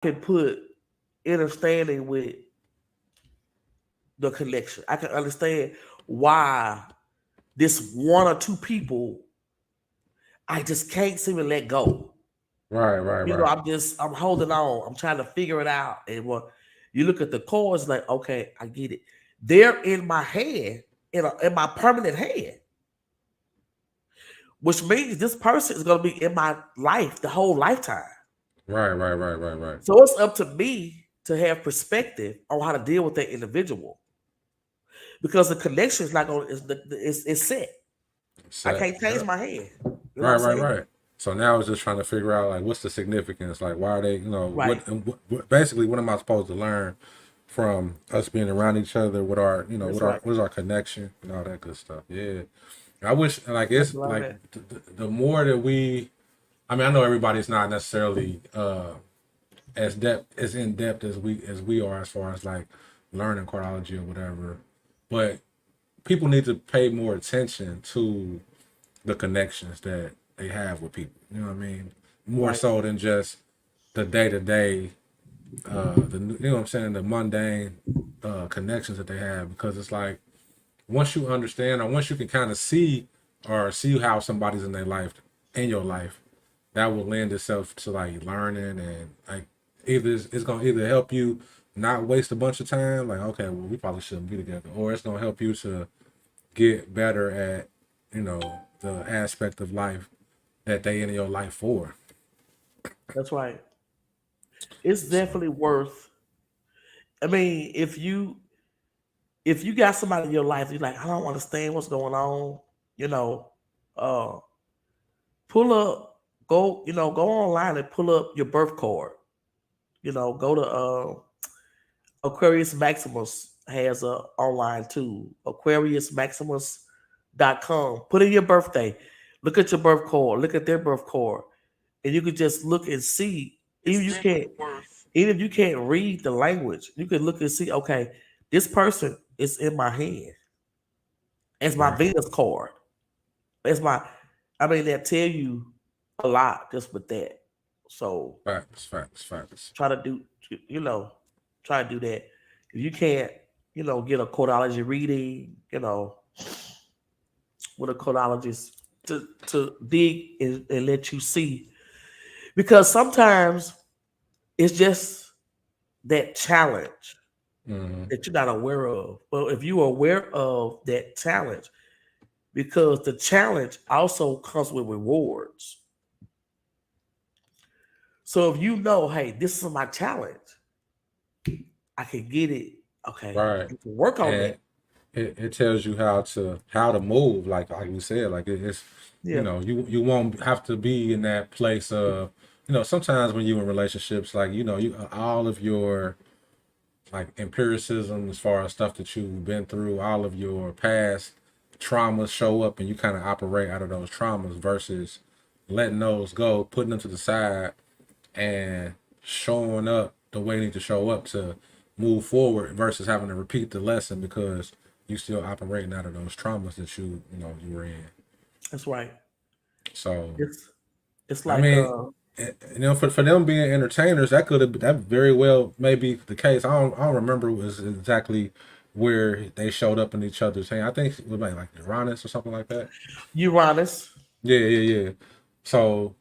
can put understanding with the connection. I can understand why this one or two people I just can't seem to let go. Right, right, You know, right. I'm holding on. I'm trying to figure it out. And when you look at the chords, like, okay, I get it. They're in my hand, in my permanent hand, which means this person is going to be in my life the whole lifetime. Right, right, right, right, right. So it's up to me to have perspective on how to deal with that individual because the connection is not going to, it's set. I Set. can't change Yep. my hand. You know what Right, I'm right, saying? right. So now it's just trying to figure out like what's the significance, like why are they, Right. basically what am I supposed to learn from us being around each other with our, That's right. what is our connection and all that good stuff. Yeah, I wish like That's it's a lot of like that. the more that we, I mean, I know everybody's not necessarily as in depth as we are as far as like learning chronology or whatever, but people need to pay more attention to the connections that they have with people. You know what I mean? More Right. so than just the day to day, what I'm saying, the mundane connections that they have. Because it's like once you understand or once you can kind of see or see how somebody's in their life, in your life, that will lend itself to like learning and like either it's gonna either help you not waste a bunch of time, like okay, well we probably shouldn't be together, or it's gonna help you to get better at the aspect of life that they in your life for. That's right. It's So definitely worth. I mean, if you got somebody in your life, you're like, I don't understand what's going on. You know, uh, pull up, go online and pull up your birth card. Go to Aquarius Maximus has a online tool, AquariusMaximus.com. Put in your birthday, look at your birth card, look at their birth card, and you can just look and see. Even you can't, even if you can't read the language, you can look and see. Okay, this person is in my hand. It's my right, Venus card. It's my. I mean, that tell you a lot just with that. So facts, facts, facts. try to do, you know, try to do that. If you can't, get a codology reading, with a codologist to dig and let you see, because sometimes it's just that challenge Mm-hmm. that you're not aware of. Well, if you are aware of that challenge, because the challenge also comes with rewards. So if you know, hey, this is my challenge, I can get it. Okay, Right, you can work on that. and it tells you how to move. Like you said, like it's Yeah, you won't have to be in that place of sometimes when you in relationships like you all of your like empiricism as far as stuff that you've been through, all of your past traumas show up and you kind of operate out of those traumas versus letting those go, putting them to the side and showing up the way you need to show up to move forward versus having to repeat the lesson because you still operating out of those traumas that you were in. that's right. So It's I like mean, for them being entertainers, that very well may be the case. I don't remember was exactly where they showed up in each other's hand. I think it was like Uranus or something like that. Uranus. Yeah, yeah, yeah. So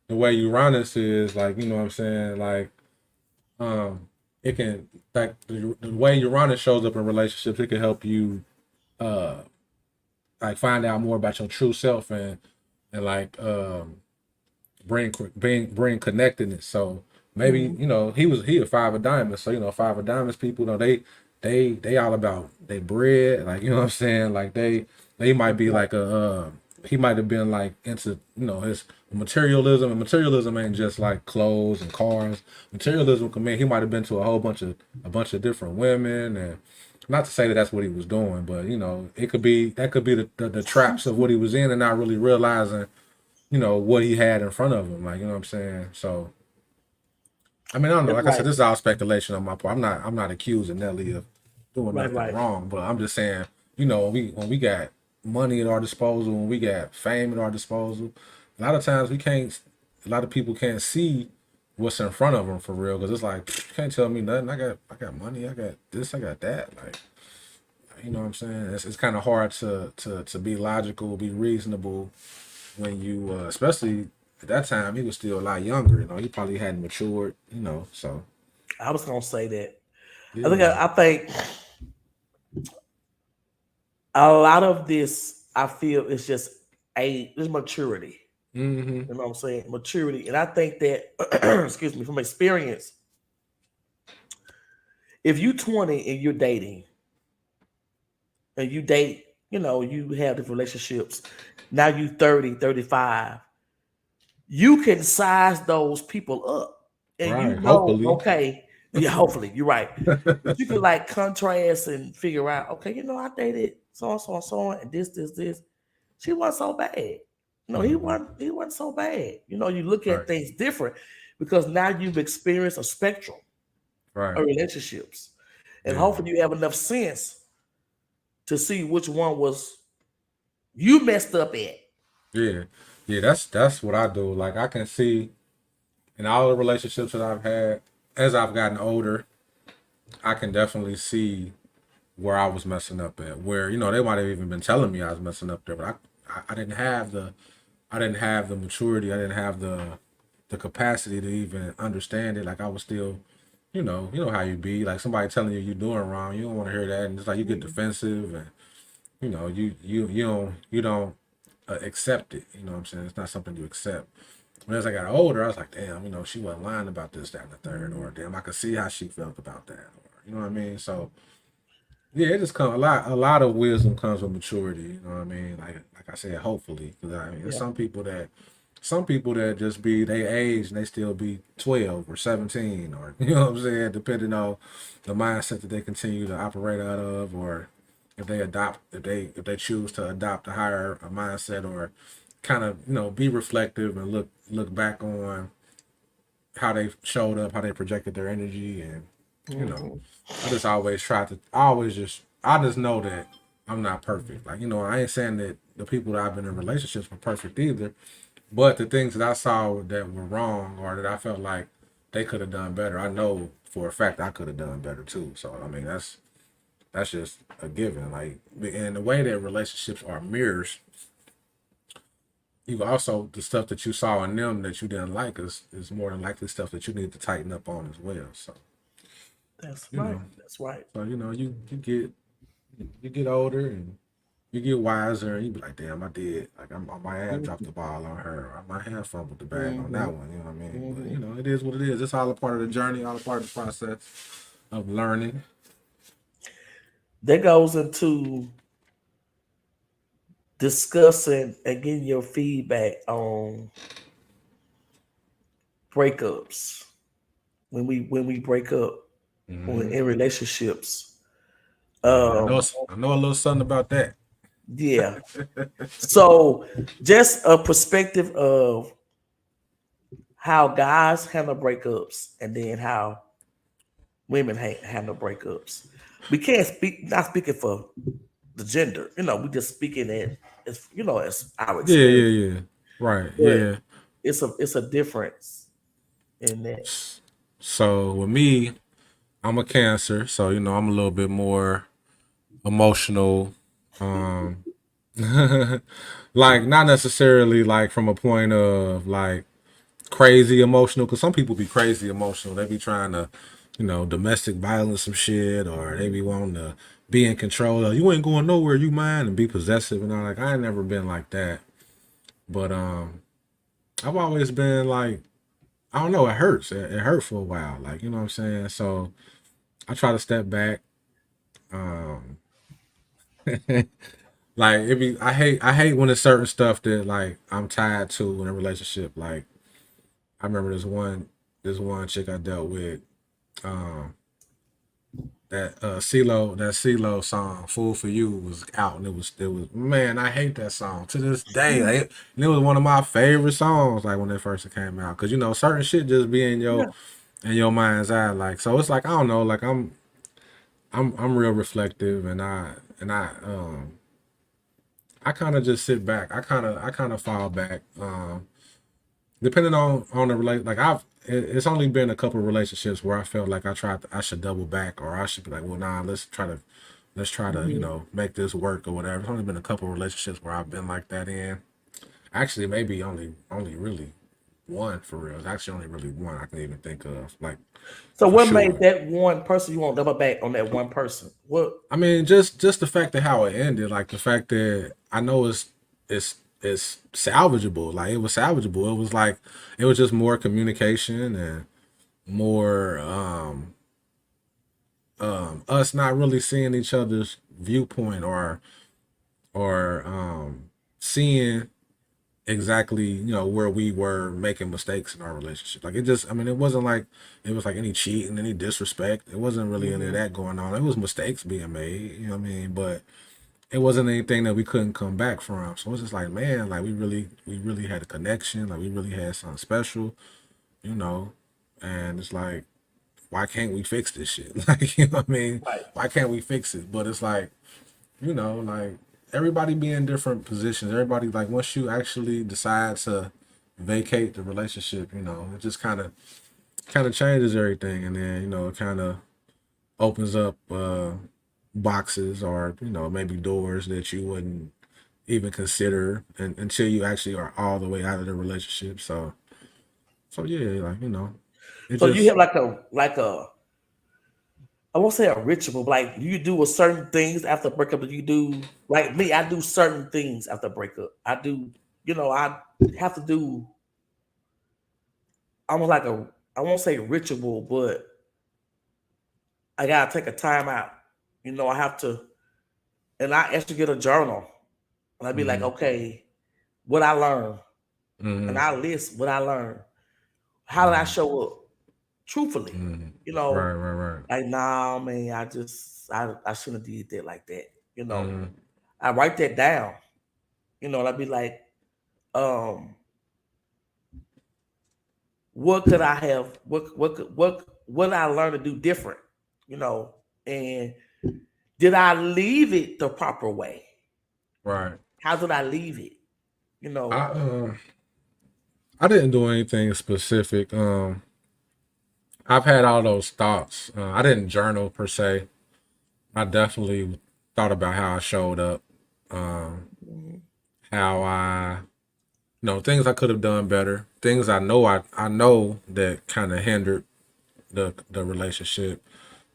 the way Uranus is like, you know what I'm saying, like um, it can like the way Uranus shows up in relationships, it can help you uh like find out more about your true self and like bring connectedness. So maybe Mhm. he a five of diamonds. So five of diamonds people they all about they bread. Like what I'm saying. Like they might That's be right. like a he might have been like into his materialism, and materialism ain't just like clothes and cars. Materialism can mean he might have been to a bunch of different women and. Not to say that that's what he was doing, but it could be that could be the traps of what he was in and not really realizing what he had in front of him. Like, what I'm saying? So, I mean, I don't know. That's Like I said, right. this is all speculation on my part. I'm not accusing Nelly of doing Right. nothing Right. wrong, but I'm just saying, when we got money at our disposal, when we got fame at our disposal, a lot of times we can't. A lot of people can't see what's in front of them for real. Because it's like you can't tell me nothing. I got money. I got this. I got that. Like you know what I'm saying. It's kind of hard to be logical, be reasonable when you, especially at that time, he was still a lot younger. You know, he probably hadn't matured. You know, so I was gonna say that. yeah. I think a lot of this I feel is just it's maturity. Mm-hmm. You know what I'm saying? Maturity. And I think that excuse me, from experience, if you 20 and you're dating and you date, you have different relationships, now you 30, 35, you can size those people up. And Right. Hopefully. okay, yeah, hopefully you're right. But you can like contrast and figure out, okay, I dated so and so and so and this. She wasn't so bad. No, Hmm. he wasn't so bad. You look at Right. things different because now you've experienced a spectrum Right. of relationships. And Yeah. hopefully you have enough sense to see which one was you messed up at. Yeah. Yeah. That's what I do. Like I can see in all the relationships that I've had as I've gotten older, I can definitely see where I was messing up at. Where they might have even been telling me I was messing up there, but I didn't have the maturity. I didn't have the capacity to even understand it. Like I was still, you know how you be. Like somebody telling you you're doing wrong, you don't want to hear that, and it's like you get defensive, and you don't accept it. You know what I'm saying? It's not something you accept. But as I got older, I was like, damn, she wasn't lying about this, that, and the third, or damn, I could see how she felt about that, or you know what I mean. So yeah, it just comes a lot of wisdom comes with maturity. You know what I mean? Like I said, hopefully, because I mean, there's Yeah. some people that just be they age and they still be 12 or 17 or you know what I'm saying, depending on the mindset that they continue to operate out of, or if they choose to adopt a higher mindset, or kind of be reflective and look back on how they showed up, how they projected their energy, and you know, Hmm. I just always try to. I just know that I'm not perfect. Like I ain't saying that the people that I've been in relationships were perfect either, but the things that I saw that were wrong or that I felt like they could have done better, I know for a fact I could have done better too. So I mean, that's just a given. Like, and the way that relationships are mirrors, you also the stuff that you saw in them that you didn't like is more than likely stuff that you need to tighten up on as well. So That's you right. know, That's right. you get older and you get wiser, and you be like, damn, I did. Like I might have dropped Hmm. the ball on her, or I might have fumbled the bag on Hmm. that one. You know what I mean? But Hmm. it is what it is. It's all a part of the journey, all a part of the process of learning. That goes into discussing and getting your feedback on breakups when we break up Hmm. in relationships. Yeah, I know. Um, I know a little something about that. yeah. So just a perspective of how guys handle breakups and then how women handle breakups. We can't speak, not speaking for the gender, we just speaking it as our Yeah, experience. yeah, yeah. Right. But Yeah. it's a difference in that. So with me, I'm a Cancer, so I'm a little bit more emotional. Um, like not necessarily like from a point of like crazy emotional, because some people be crazy emotional. They be trying to, domestic violence some shit, or they be wanting to be in control. Of, you ain't going nowhere, you mind, and be possessive and all. Like I ain't never been like that, but I've always been like I don't know. It hurts. It hurt for a while. Like what I'm saying. So I try to step back. Um, like it be. I hate when it's certain stuff that like I'm tied to in a relationship. Like I remember this one chick I dealt with. Um, that CeeLo song "Fool for You" was out, and it was man. I hate that song to this day. Like, and it was one of my favorite songs. Like when it first came out, because certain shit just be Yeah. in your mind's eye. Like so, it's like I don't know. Like I'm real reflective, and I kind of just sit back. I kind of fall back. Depending on the relate. Like it's only been a couple relationships where I felt like I should double back, or I should be like, well, nah, let's try to Hmm. make this work or whatever. It's only been a couple relationships where I've been like that in. Actually, maybe only really one for real. It's actually only really one I can even think of, like So for what made sure. that one person you want to double back on that one person? What? I mean, just the fact that how it ended, like the fact that I know it's salvageable. Like it was salvageable. It was like it was just more communication and more us not really seeing each other's viewpoint or seeing exactly where we were making mistakes in our relationship. Like it just, I mean, it wasn't like it was like any cheating, any disrespect. It wasn't really any of Hmm. that going on. It was mistakes being made, you know what I mean? But it wasn't anything that we couldn't come back from. So it's just like, man, like we really had a connection. Like we really had something special, you know. And it's like, why can't we fix this shit? Like, you know what I mean? Right. Why can't we fix it? But it's like, like everybody be in different positions. Everybody, like, once you actually decide to vacate the relationship, it just kind of changes everything, and then it kind of opens up boxes or maybe doors that you wouldn't even consider until you actually are all the way out of the relationship. So yeah, like it So you just have like a I won't say a ritual, but like you do a certain things after breakup. That you do like me. I do certain things after breakup. I do. I have to do almost like a I won't say ritual, but I gotta take a time out. I have to, and I actually get a journal, and I be like, mm-hmm, okay, what I learned, and mm-hmm, I list what I learned. How did I mm-hmm, show up truthfully? mm-hmm. You know, Right, right, right. like nah, man, I shouldn't have did that like that. You know, Mm-hmm, I write that down. And I'd be like, um, what could I have? What I learned to do different? You know, and did I leave it the proper way? right. How did I leave it? You I know. I didn't do anything specific. I've had all those thoughts. I didn't journal per se. I definitely thought about how I showed up, um, Mhm. how I, things I could have done better, things I know that kind of hindered the relationship,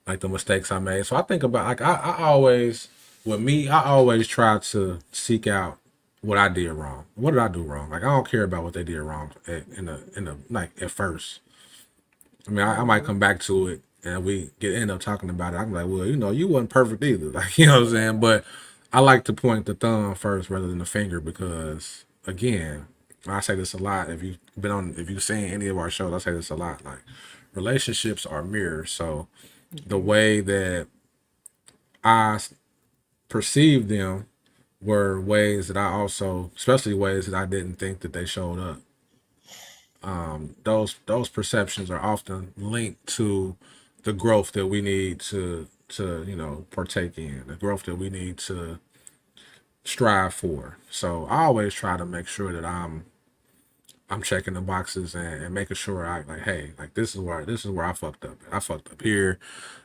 like the mistakes I made. So I think about like I always with me, I always try to seek out what I did wrong. What did I do wrong? Like I don't care about what they did wrong in the like at first. I mean, I might Mhm. come back to it and we end up talking about it. I'm like, well, you wasn't perfect either. Like, you know what I'm saying? But I like to point the thumb first rather than the finger because, again, I say this a lot. If you've seen any of our shows, I say this a lot. Like, relationships are mirrors. So the Mhm. way that I perceived them were ways that I also, especially ways that I didn't think that they showed up. Those perceptions are often linked to the growth that we need to partake in, the growth that we need to strive for. So I always try to make sure that I'm checking the boxes and making sure I like, hey, like this is where I fucked up. I fucked up here.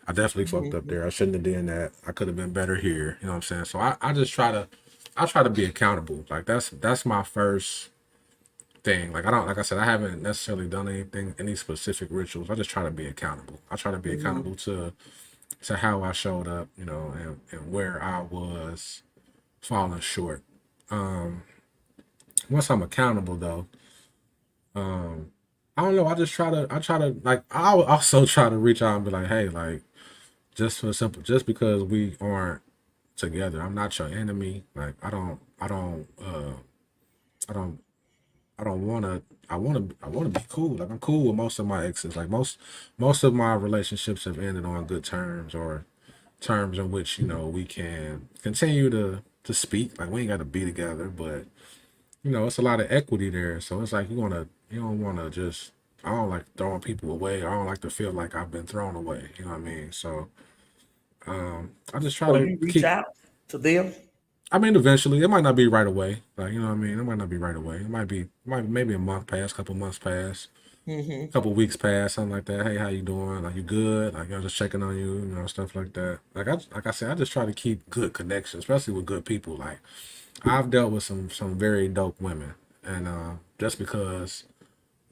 I definitely fucked up Mhm. there. I shouldn't have done that. I could have been better here. You know what I'm saying? So I just try to be accountable. Like that's my first thing. Like I don't like I said, I haven't necessarily done any specific rituals. I just try to be accountable. I try to be Mhm. accountable to how I showed up, and where I was falling short. Once I'm accountable though, I don't know, I try to like I also try to reach out and be like, hey, like just because we aren't together, I'm not your enemy. Like I don't I don't want to. I want to be cool. Like I'm cool with most of my exes. Like most of my relationships have ended on good terms or terms in which we can continue to speak. Like we ain't got to be together, but it's a lot of equity there. So it's like you don't want to just. I don't like throwing people away. I don't like to feel like I've been thrown away. You know what I mean? So I just try So to you reach keep. out to them. I mean, eventually, it might not be right away. Like, you know what I mean? It might not be right away. It might be, maybe a month pass, couple months pass. Hmm. Couple weeks pass, something like that. Hey, how you doing? Like you good? Like I'm just checking on you, stuff like that. Like I said, I just try to keep good connections, especially with good people. Like I've dealt with some very dope women, and just because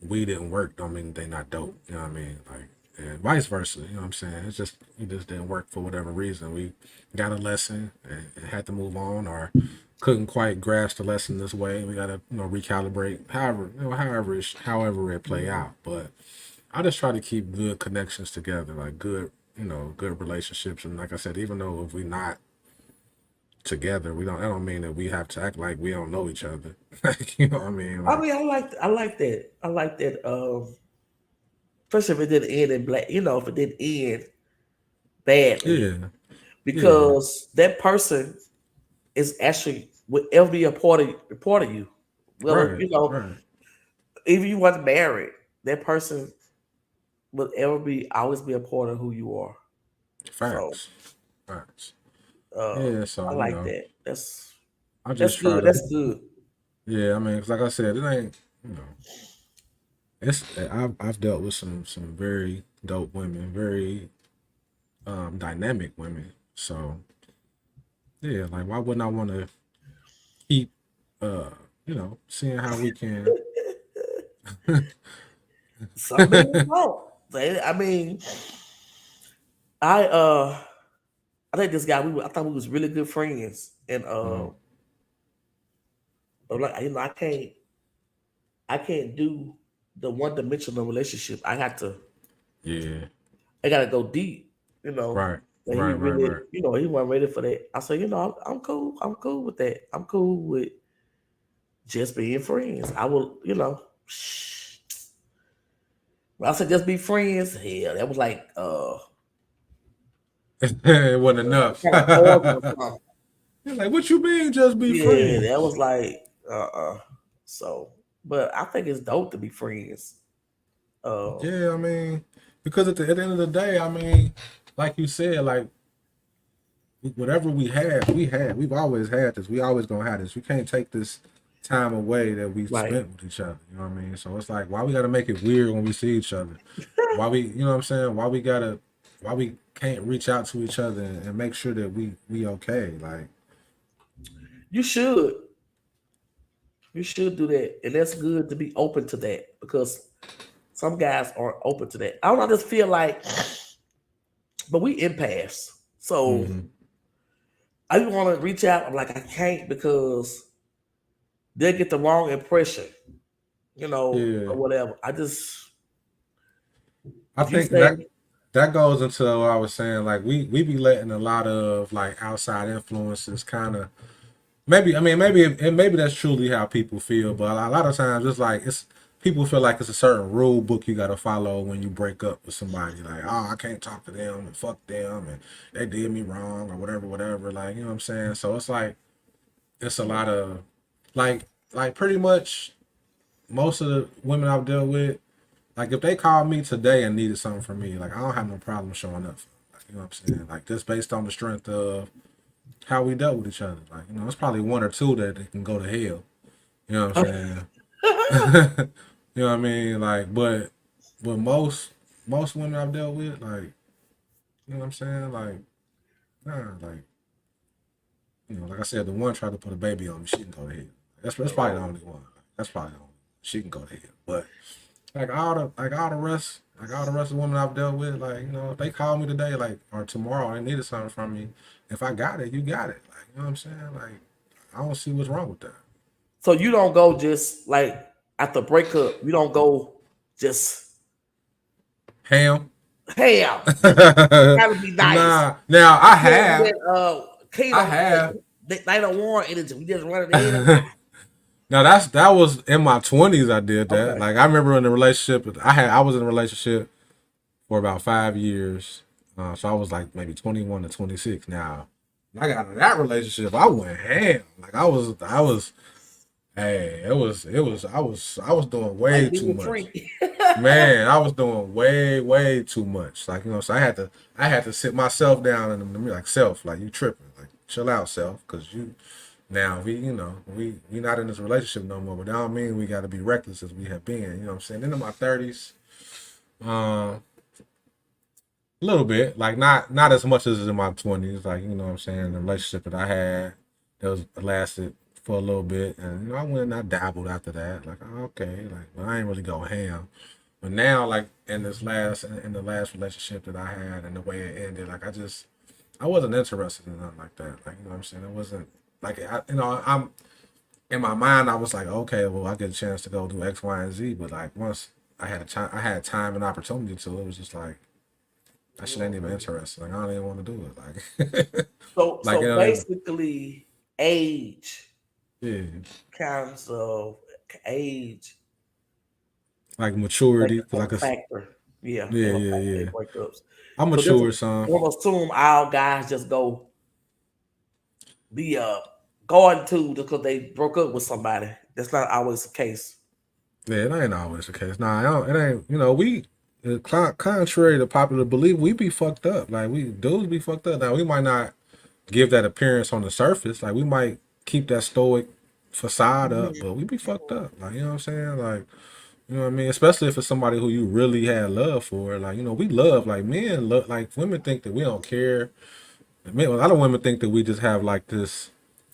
we didn't work don't mean they not dope. You know what I mean? Like and vice versa. You know what I'm saying? It's just it just didn't work for whatever reason. We got a lesson and had to move on, or couldn't quite grasp the lesson this way. We got to recalibrate. However it play out. But I just try to keep good connections together, like good good relationships. And like I said, even though if we not together, we don't. That don't mean that we have to act like we don't know each other. Like, you know what I mean? I Like mean, I like that. I like that. Especially if it didn't end in black. If it didn't end badly, yeah, yeah, because that person is actually will ever be a part of you. Well, right, right. even you wasn't married, that person will ever be always be a part of who you are. So Facts. Facts. uh, Yeah, I so like that. That's I that's just try good. to. That's good. Yeah, I mean, 'cause like I said, it ain't. It's. I've dealt with some very dope women, very dynamic women. So yeah, like why wouldn't I want to keep uh seeing how we can. Some men won't. I mean, I uh I think this guy I thought we was really good friends, and Mhm. I'm like I can't do the one dimensional relationship. Yeah. I gotta go deep. You know, Right. and he Right. Right. really Right. he wasn't ready for that. I said, I'm cool. I'm cool with that. I'm cool with just being friends. I will, when I said just be friends, hell, that was like It wasn't enough. kind of cordial or something. You're like, what you mean? Just be Yeah, that friends? was like so but I think it's dope to be friends. Uh Yeah, I mean, because at the end of the day, I mean, like you said, like whatever we had, we had. We've always had this. We always gonna have this. We can't take this time away that we right. spent with each other. You know what I mean? So it's like, why we gotta make it weird when we see each other? Why we, you know what I'm saying? Why we can't reach out to each other and make sure that we okay? Like, You should. You should do that. And that's good to be open to that because some guys aren't open to that. I don't know, I just feel like but we impasse. So hmm I just want to reach out. I'm like, I can't because they'll get the wrong impression, yeah. or whatever. I just, I if you think say, that goes into what I was saying. Like, we be letting a lot of like outside influences kind of. Maybe I mean maybe that's truly how people feel, but a lot of times it's like it's people feel like it's a certain rule book you got to follow when you break up with somebody. Like, oh, I can't talk to them and fuck them and they did me wrong or whatever, whatever. Like, you know what I'm saying? So it's like it's a lot of like pretty much most of the women I've dealt with. Like if they called me today and needed something from me, like I don't have no problem showing up. Like, you know what I'm saying? Like just based on the strength of how we dealt with each other. Like, it's probably one or two that they can go to hell. You know what I'm saying? You know what I mean? Like, but most women I've dealt with, like, you know what I'm saying? Like, nah, like, like I said, the one tried to put a baby on me, she can go to hell. That's probably the oh, only one. That's probably the only one. She can go to hell. But like all the rest of the women I've dealt with, like, if they call me today, like, or tomorrow, they needed something from me. If I got it, you got it. Like, you know what I'm saying? Like, I don't see what's wrong with that. so you don't go just like after breakup, you don't go just Ham. ham. Just gotta be nice. Nah. Now I You don't do have. that I Kano have. night of war energy. We just run it in. Now that was in my 20s. I did that. Okay. Like I remember in a relationship. I was in a relationship for about 5 years. So I was like maybe 21 to 26. Now when I got in that relationship, I went ham. Like I was. Hey, I was doing way Like too being much. free. Man, I was doing way too much. Like, so I had to sit myself down and be like, self, like you tripping, like chill out, self, because you Now we not in this relationship no more, but that don't mean we got to be reckless as we have been. You know what I'm saying? Into my 30s, a little bit, like not as much as in my 20s. Like you know what I'm saying, the relationship that I had that was lasted for a little bit, and I went and I dabbled after that. Like okay, like but I ain't really go ham. But now, like in the last relationship that I had and the way it ended, like I wasn't interested in nothing like that. Like you know what I'm saying, it wasn't like I'm in my mind, I was like, okay, well, I get a chance to go do X, Y, and Z. But like once I had time and opportunity to, it was just like that shit ain't even interesting. Like I don't even want to do it. Like, So like so you know, basically, age yeah, kinds of age like make maturity, a like factor. Yeah, yeah, make a yeah, factor in yeah. breakups. I'm So this mature, son. don't assume all guys just be going to just because they broke up with somebody. That's not always the case. Yeah, it ain't always the case. Nah, I don't, it ain't. Contrary to popular belief, we be fucked up. Like we dudes be fucked up. Now we might not give that appearance on the surface. Like we might keep that stoic facade up, Mhm. but we be fucked up. Like you know what I'm saying? Like you know what I mean? Especially if it's somebody who you really had love for. Like we love. Like men love. Like women think that we don't care. Men, a lot of women think that we just have like this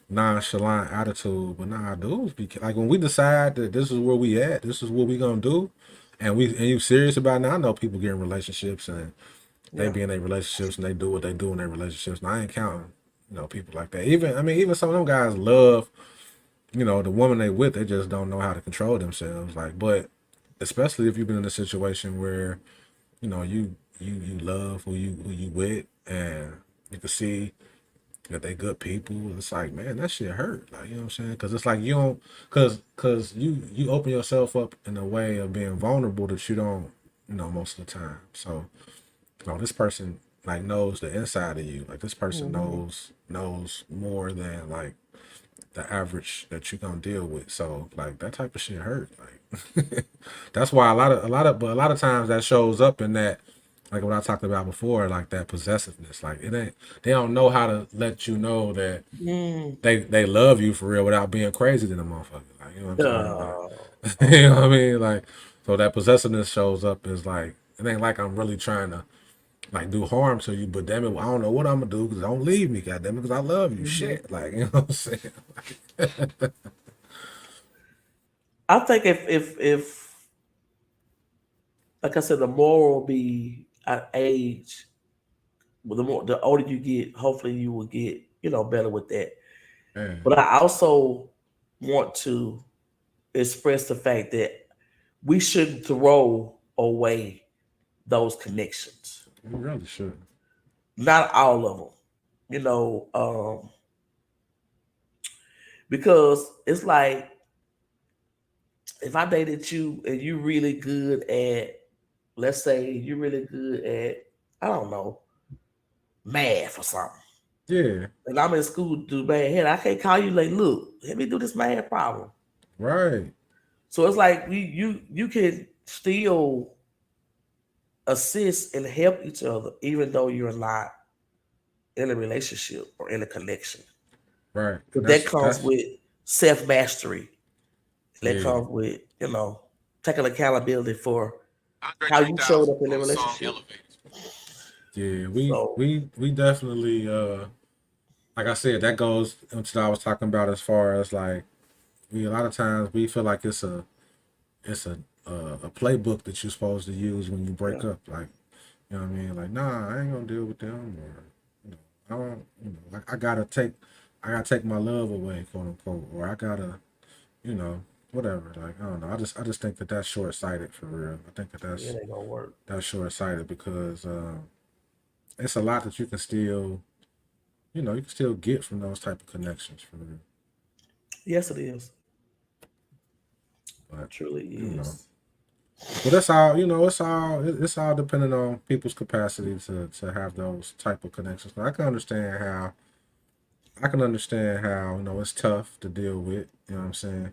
nonchalant attitude, but nah, dudes be like when we decide that this is where we at, this is what we gonna do, and you serious about it. Now I know people get in relationships and they Yeah. be in their relationships and they do what they do in their relationships. And I ain't counting, people like that. Even some of them guys love, the woman they with, they just don't know how to control themselves. Like, but especially if you've been in a situation where, you love who you with and you can see that they good people. It's like, man, that shit hurt. Like, you know what I'm saying? Because it's like you don't, because you open yourself up in a way of being vulnerable that you don't, most of the time. So, this person like knows the inside of you. Like this person Hmm. knows more than like the average that you're gonna deal with. So like that type of shit hurt. Like that's why but a lot of times that shows up in that, like what I talked about before, like that possessiveness. Like it ain't they don't know how to let you know that Mm. they love you for real without being crazy to the motherfucker. Like you know what I'm saying? Like Oh, you know what I mean? Like so that possessiveness shows up as like it ain't like I'm really trying to like do harm to you, but damn it, I don't know what I'm gonna do because don't leave me, goddamn it, because I love you. mhm. Shit, like you know what I'm saying? I think if like I said, the more will be at age. Well, the older you get, hopefully you will get better with that. Man, But I also want to express the fact that we shouldn't throw away those connections. you really should. Not all of them, because it's like if I dated you and you really good at, let's say you're really good at, I don't know, math or something. Yeah, And I'm in school to do math. Hell, I can't call you like, look, let me do this math problem. right, So it's like you can still assist and help each other, even though you're not in a relationship or in a connection. right, and But that that's comes that's with self mastery. That yeah, comes with taking accountability for how you showed up in the relationship. yeah. We So we we definitely like I said, that goes into what I was talking about as far as like we a lot of times we feel like it's a playbook that you're supposed to use when you yeah, break up. Like you know what I mean? Like nah, I ain't gonna deal with them, or I don't. Like I gotta take my love away, quote unquote, or I gotta you know whatever. Like I don't know. I just think that that's short sighted for real. I think that it ain't gonna work. that's short sighted because it's a lot that you can still you can still get from those type of connections for real. Yes, it is. But Truly you know. is. But that's all it's all depending on people's capacity to have those type of connections. Now, I can understand how it's tough to deal with. You know what I'm saying?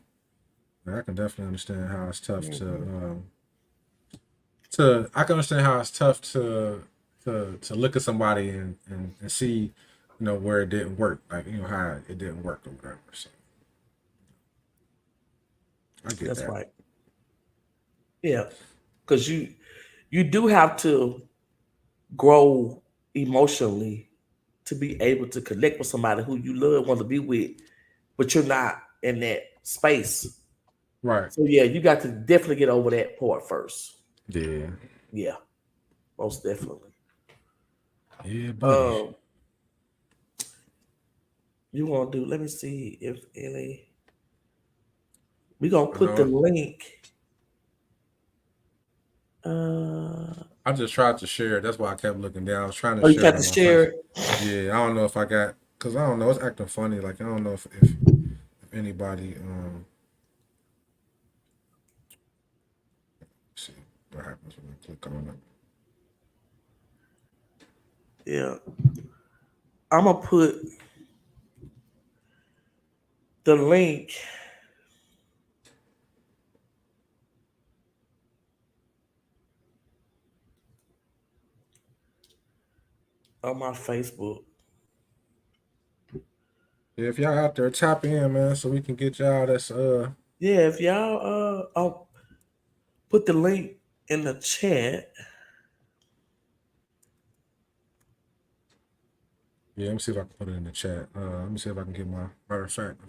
And I can definitely understand how it's tough Hmm. I can understand how it's tough to look at somebody and see, where it didn't work, like how it didn't work or whatever. So I get That's that. right. Yeah, because you do have to grow emotionally to be able to connect with somebody who you love, want to be with, but you're not in that space. Right. So yeah, you got to definitely get over that part first. Yeah. Yeah, most definitely. Yeah, buddy. Um, you want to do? Let me see if any. We gonna I put the know. link. Uh, I just tried to share it. That's why I kept looking down. I was trying to oh, you share it got to on my share face. it. Yeah, I don't know if I got, cause I don't know. It's acting funny. Like I don't know if anybody see what happens when I click on it. Yeah, I'm gonna put the link. On my Facebook. Yeah, if y'all out there, tap in, man, so we can get y'all that's Yeah, if y'all I'll put the link in the chat. Yeah, let me see if I can put it in the chat. Let me see if I can get my matter of fact.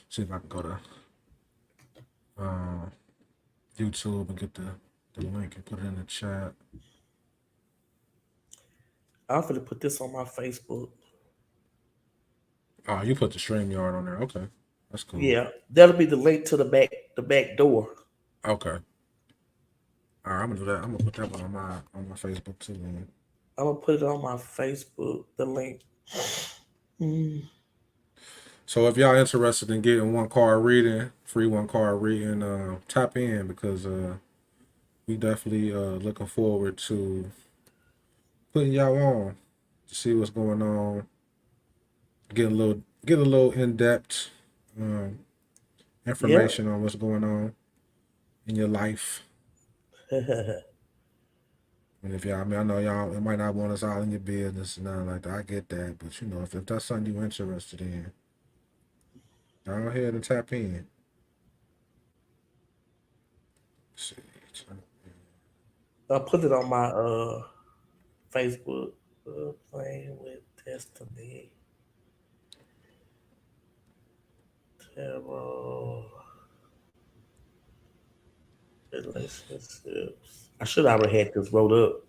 See if I can go to uh, YouTube and get the link and put it in the chat. I'm gonna put this on my Facebook. Oh, you put the stream yard on there. Okay, that's cool. Yeah, that'll be the link to the back door. Okay, all right, I'm gonna do that. I'm gonna put that one on my Facebook too. Man. I'm gonna put it on my Facebook. The link. Mm, So if y'all interested in getting one card reading, free one card reading, tap in because we definitely looking forward to putting y'all on to see what's going on, get a little in depth um, yeah. information on what's going on in your life. And if y'all, I mean, I know y'all, it might not want us all in your business and nothing like that. I get that, but if that's something you're interested in, go ahead and tap in. Let's see. I put it on my Facebook. Playing with Destiny. Tarot relationships. I should have already had this wrote up.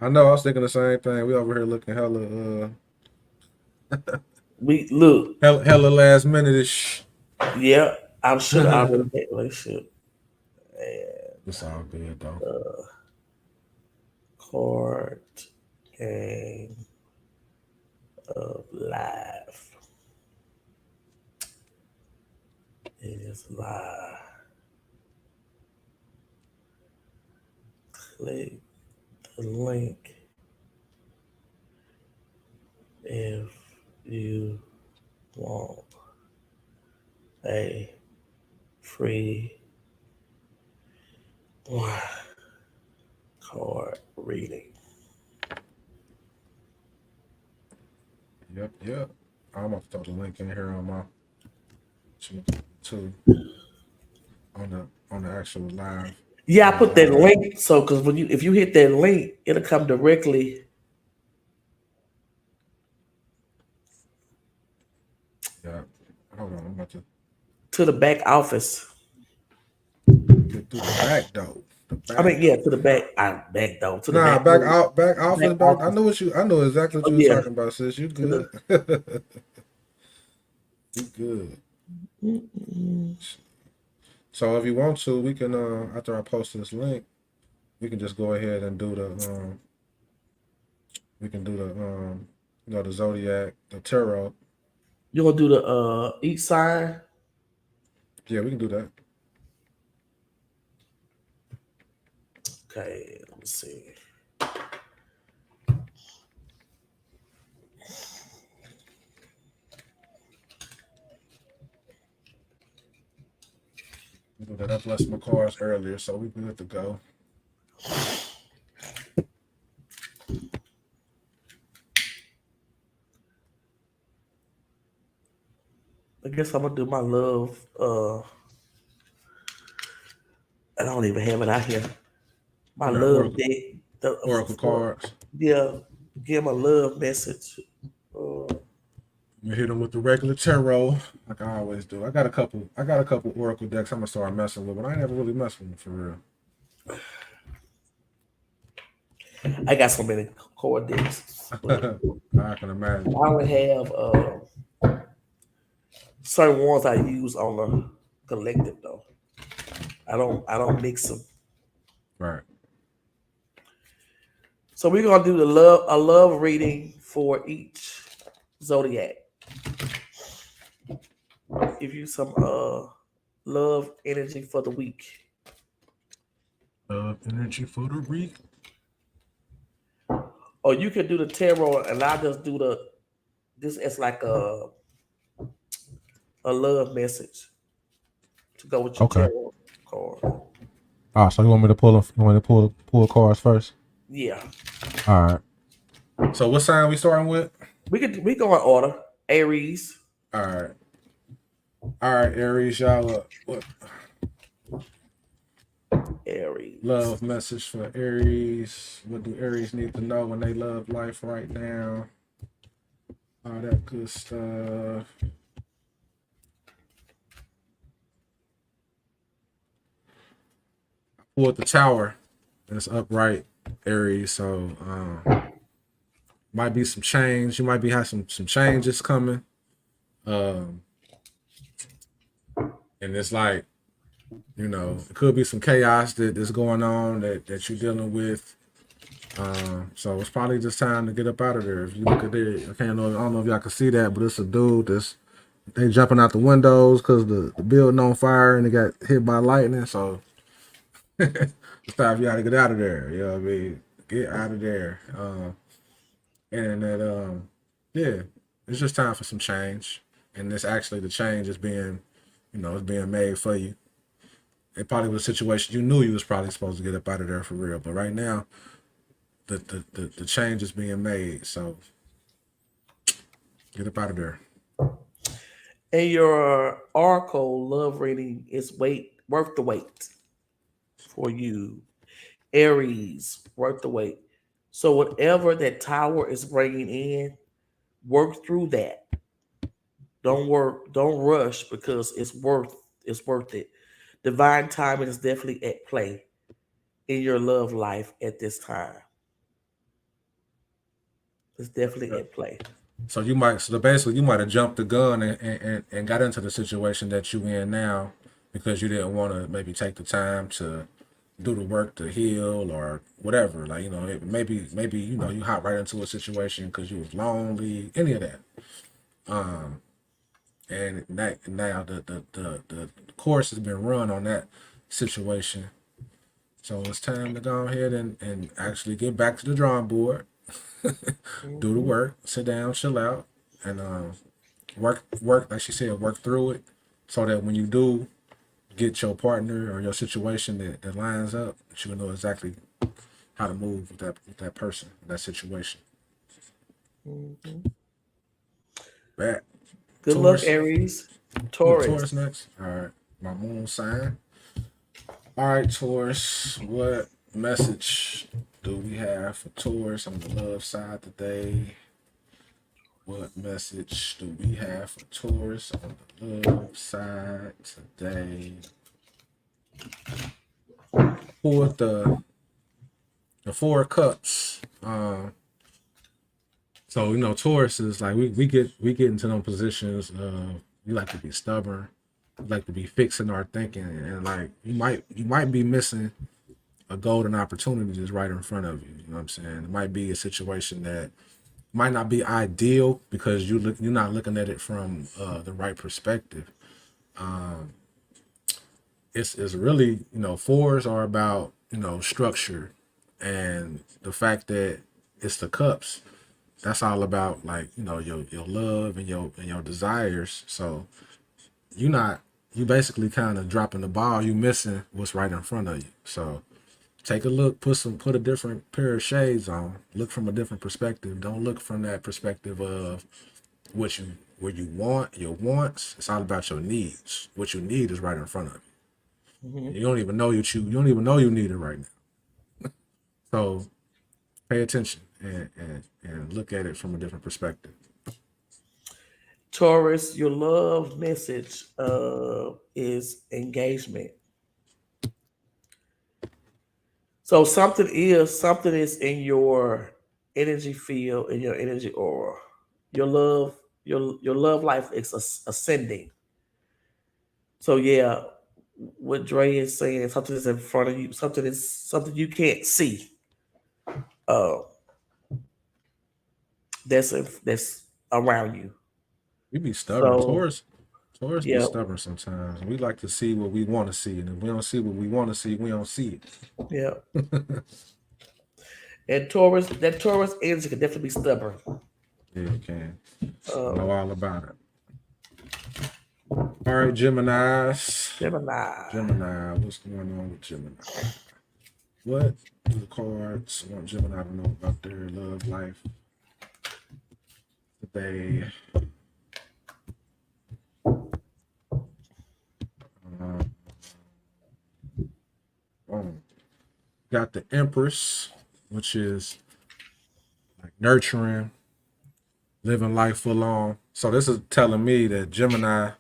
I know I was thinking the same thing. We over here looking We look. hella last minute ish. Yeah, I should have already had relationship It's all good though. card game of life is live. Click the link if you want a free one card reading. Yep. I'm gonna throw the link in here on my too on the actual live Yeah, I on the put that live. link so because when you if you hit that link, it'll come directly Yeah. Hold on, I'm about to to the back office. get through the back door. The I back mean, yeah, door. to the back, back though, to the Nah, back, back office back back. office. I know exactly what Oh you was yeah, talking about, sis. You to the. good. You good. Mm-mm. So if you want to, we can after I post this link, we can just go ahead and do the we can do the the zodiac, the tarot. You gonna do the each sign? Yeah, we can do that. Okay, let me see. We can do that. I blessed my cards earlier, so we good to go. I guess I'm gonna do my love. I don't even have it out here. My You got love deck. The, Oracle for cards. yeah, give 'em a love message. Uh, You hit them with the regular tarot, like I always do. I got a couple. I got a couple Oracle decks. I'm gonna start messing with, but I ain't never really messed with them for real. I got so many core decks, but I can imagine. I only have certain ones I use on the collective though. I don't mix them. Right. So we're gonna do a love reading for each zodiac. Give you some love energy for the week. Energy for the week. Or you can do the tarot and I'll just do the this as like a love message to go with your Okay. tarot card. Ah, so you want me to pull? You want me to pull cards first? Yeah. All right. So what sign we starting with? We go in order. Aries, All right. All right, Aries, y'all. What Aries. love message for Aries? What do Aries need to know when they love life right now? All that good stuff. Pulled the tower. It's upright, Aries. So might be some change. You might be have some changes coming. Um, and it's like, it could be some chaos that's going on that you're dealing with. So it's probably just time to get up out of there. If you look at it, I don't know if y'all can see that, but it's a dude they jumping out the windows because the building on fire and they got hit by lightning. So it's time for y'all to get out of there. You know what I mean? Get out of there. And that yeah, it's just time for some change. And this actually the change is being, it's being made for you. It probably was a situation you knew you was probably supposed to get up out of there for real. But right now, the change is being made. So get up out of there. And your oracle love reading is worth the wait for you. Aries, worth the wait. So whatever that tower is bringing in, work through that. Don't rush because it's worth it. Divine timing is definitely at play in your love life at this time. It's definitely Yeah. at play. So basically you might have jumped the gun and got into the situation that you in now because you didn't want to maybe take the time to do the work to heal or whatever. Like, maybe you hop right into a situation because you was lonely, any of that. And now the course has been run on that situation. So it's time to go ahead and actually get back to the drawing board, do the Mhm. work, sit down, chill out, and work like she said, work through it, so that when you do get your partner or your situation that lines up, that you know exactly how to move with that person, that situation. Mhm. Back. Good luck, Taurus. Aries. You a Taurus. Taurus next? All right. My moon sign. All right, Taurus. What message do we have for Taurus on the love side today? What message do we have for Taurus on the love side today? Pull the Four of Cups. So Taurus is like we get into those positions. We like to be stubborn. We like to be fixing our thinking, and like you might be missing a golden opportunity just right in front of you. You know what I'm saying? It might be a situation that might not be ideal because you're not looking at it from the right perspective. It's really fours are about structure, and the fact that it's the cups. That's all about like your love and your desires. So you basically kind of dropping the ball. You missing what's right in front of you. So take a look, put a different pair of shades on. Look from a different perspective. Don't look from that perspective of what where you want your wants. It's all about your needs. What you need is right in front of Hmm. you. You don't even know you don't even know you need it right now. So pay attention and look at it from a different perspective. Taurus, your love message is engagement. So something is in your energy field, in your energy aura. Your love, your love life is ascending. So yeah, what Dre is saying, something is in front of you, something you can't see. Uh, that's around you. We be stubborn. So Taurus be yeah, stubborn sometimes. We like to see what we want to see, and if we don't see what we want to see, we don't see yeah. And Taurus energy can definitely be stubborn. it. Yeah, can. I know Um, all about it. All right, Gemini's. Gemini. Gemini, what's going on with Gemini? What do the cards want Gemini to know about their love life today? Uh, boom. Got the Empress, which is like nurturing, living life full on. So this is telling me that Gemini,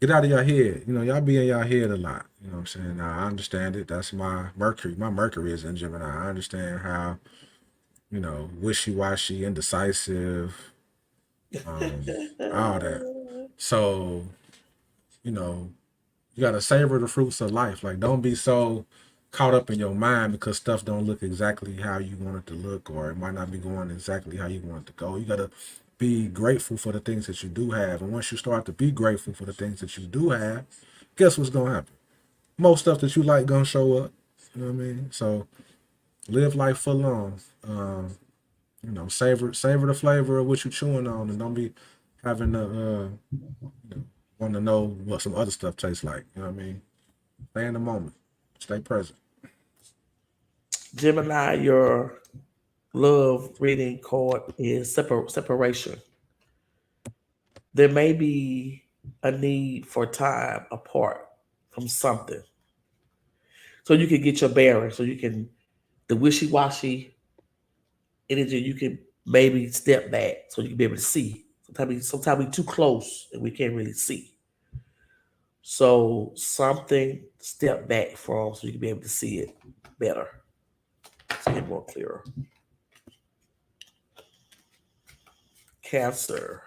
get out of your head. You know, y'all be in your head a lot. You know what I'm saying? Now, I understand it. That's my Mercury. My Mercury is in Gemini. I understand how, wishy-washy, indecisive, all that. So, you know, you gotta savor the fruits of life. Like, don't be so caught up in your mind because stuff don't look exactly how you want it to look, or it might not be going exactly how you want it to go. You gotta be grateful for the things that you do have, and once you start to be grateful for the things that you do have, guess what's gonna happen? Most stuff that you like gonna show up. You know what I mean? So live life full on. Savor the flavor of what you're chewing on, and don't be having to want to know what some other stuff tastes like. You know what I mean? Stay in the moment. Stay present. Gemini, your love reading card is separation. There may be a need for time apart from something. So you can get your bearings, so you can, the wishy washy energy, you can maybe step back so you can be able to see. Sometimes we too close and we can't really see. So something step back from so you can be able to see it better, see it more clearer. Cancer.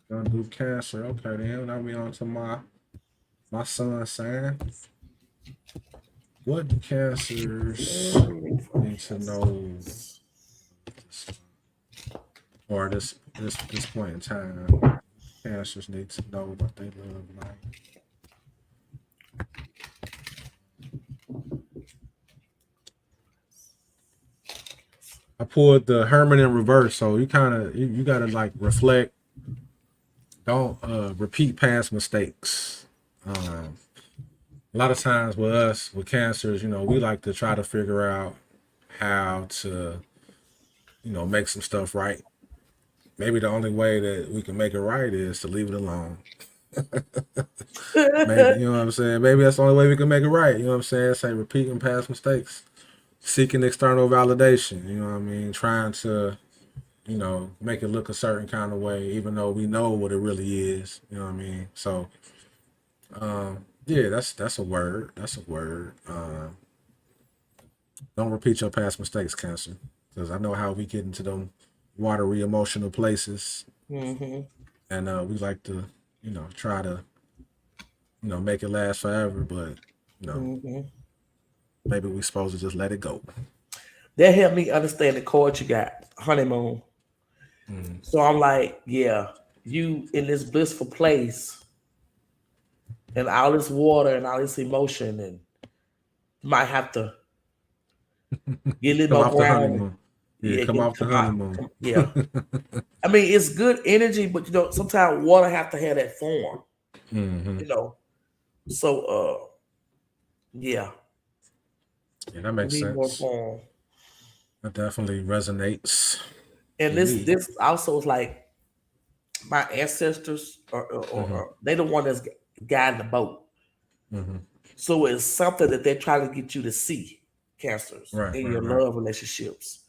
Gonna do Cancer. Okay, then now we on to my sun sign. What do Cancers Love reading for need to know, cancers. or this point in time? Cancers need to know what they love like. I pulled the Hermit in reverse, so you gotta like reflect. Don't repeat past mistakes. Um, a lot of times with us with cancers, we like to try to figure out how to, make some stuff right. Maybe the only way that we can make it right is to leave it alone. Maybe, you know what I'm saying? Maybe that's the only way we can make it right. You know what I'm saying? Say repeating past mistakes, seeking external validation. You know what I mean? Trying to, make it look a certain kind of way, even though we know what it really is. You know what I mean? So, yeah, that's a word. That's a word. Don't repeat your past mistakes, Cancer, because I know how we get into them watery emotional places, Hmm. and we like to, try to, make it last forever, but you know, Hmm. maybe we supposed to just let it go. That helped me understand the chord you got, honeymoon. Mm. So I'm like, yeah, you in this blissful place and all this water and all this emotion, and you might have to get a little Come more off the grounded. honeymoon. Yeah, Yeah, come off the come out. honeymoon. Yeah. I mean, it's good energy, but sometimes water have to have that form, Hmm. you know. So yeah, Yeah, that you makes need more sense. form. That definitely resonates And with this me. this also is like my ancestors Mm-hmm. or they the one that's guiding the boat. Mm-hmm. So it's something that they're trying to get you to see, cancers, Right, in right, your right. love relationships.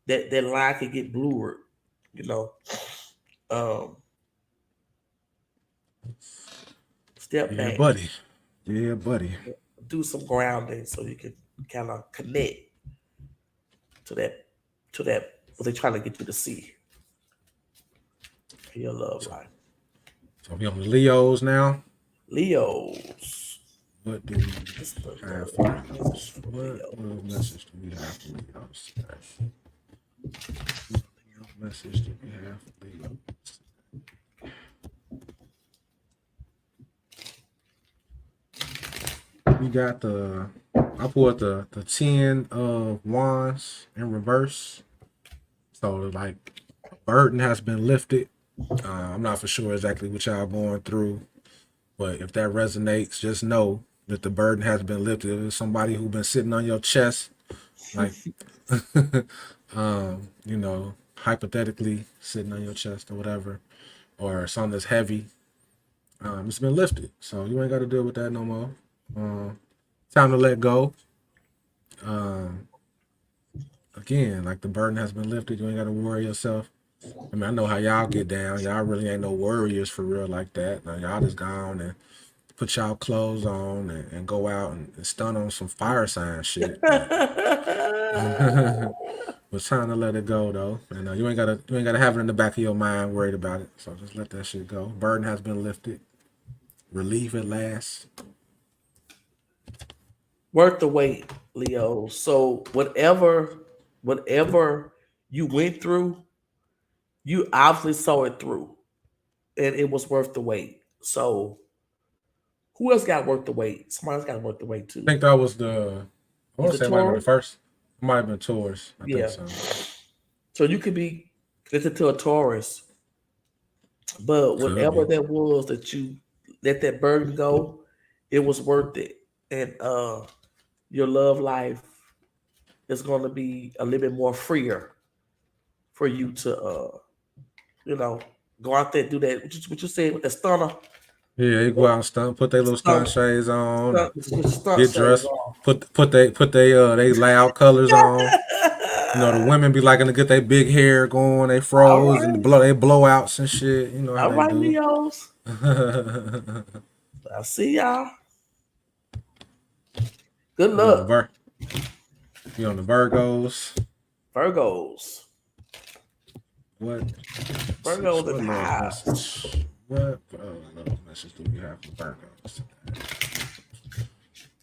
That line can get blurred, you know. Um, Step Yeah, back, buddy. Yeah, buddy. do some grounding so you can kind of connect to that what they're trying to get you to see in your love So, life. so we on the Leos now. Leos. What do we What's the have for love message Leos? for What love Leos? message do we have for Leos today? What love message do we have for Leos? We got I pulled the 10 of Wands in reverse. So like a burden has been lifted. I'm not for sure exactly what y'all going through, but if that resonates, just know that the burden has been lifted. If it's somebody who's been sitting on your chest, like hypothetically sitting on your chest or whatever, or something that's heavy, it's been lifted. So you ain't got to deal with that no more. Time to let go. Um, Again, like the burden has been lifted. You ain't got to worry yourself. I mean, I know how y'all get down. Y'all really ain't no worriers for real like that. Now, y'all just gone and put y'all clothes on and go out and stun on some fire sign shit. But it's time to let it go though. And you ain't gotta have it in the back of your mind worried about it. So just let that shit go. Burden has been lifted. Relief at last. Worth the wait, Leo. So whatever you went through, you obviously saw it through, and it was worth the wait. So who else got worth the wait? Somebody else got worth the wait I too. think that was I Was want to it say it might have been the Taurus? first. It might have been Taurus. I think Yeah. so. So you could be connected to a Taurus, but Could whatever be. that was that you let that burden go, it was worth it. And your love life is going to be a little bit more freer for you to you know, go out there and do that. What you said with the stunner, Yeah, they go out and stunt, put their little stunt shades on, and stunt get shades dressed, on. put they loud colors on. You know, the women be liking to get their big hair going, they All froze and right, they blowouts and shit. You know how all they right, do. Leos. I see y'all. Good we on the luck, Vir- we on the Virgos. Virgos. What message? Virgos in What the love house. message? What love message do we have for Virgos today?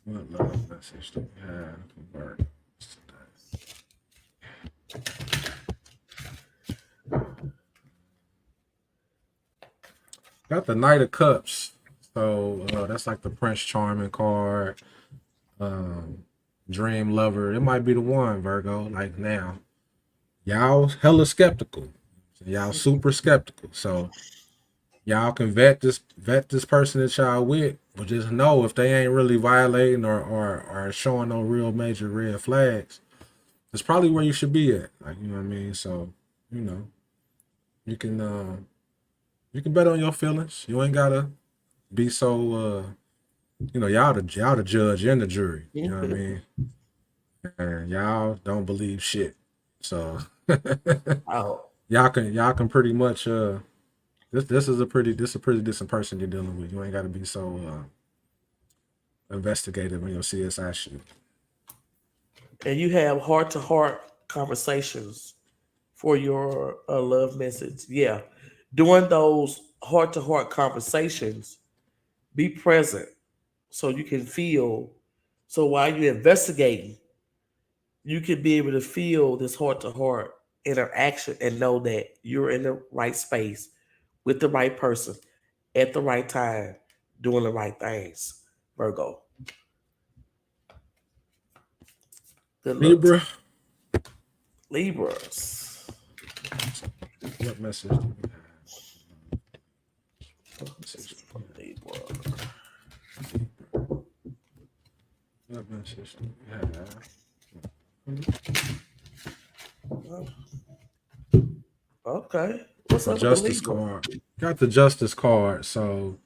What love message do we have for Virgos today? Got the Knight of Cups. So that's like the Prince Charming card. Um, Dream Lover. It might be the one, Virgo. Like now. Y'all hella skeptical. Y'all super skeptical. So y'all can vet this person that y'all with, but just know if they ain't really violating or showing no real major red flags, it's probably where you should be at. Like, you know what I mean? So, you know, you can you can bet on your feelings. You ain't gotta be so y'all the judge and the jury. You know what I mean? And y'all don't believe shit. So Oh, y'all can pretty much this is a pretty decent person you're dealing with. You ain't gotta be so investigative in your CSI shit. and you have heart to heart conversations for your love message. Yeah, during those heart to heart conversations, be present so you can feel. So while you're investigating, you can be able to feel this heart to heart interaction and know that you're in the right space with the right person at the right time, doing the right things. Virgo, good looks. Libra, Libras. what message do we have? This Message is do for Libra. we have? What message do we have? Okay. what's The up with the justice Libra? card. Got the justice card. So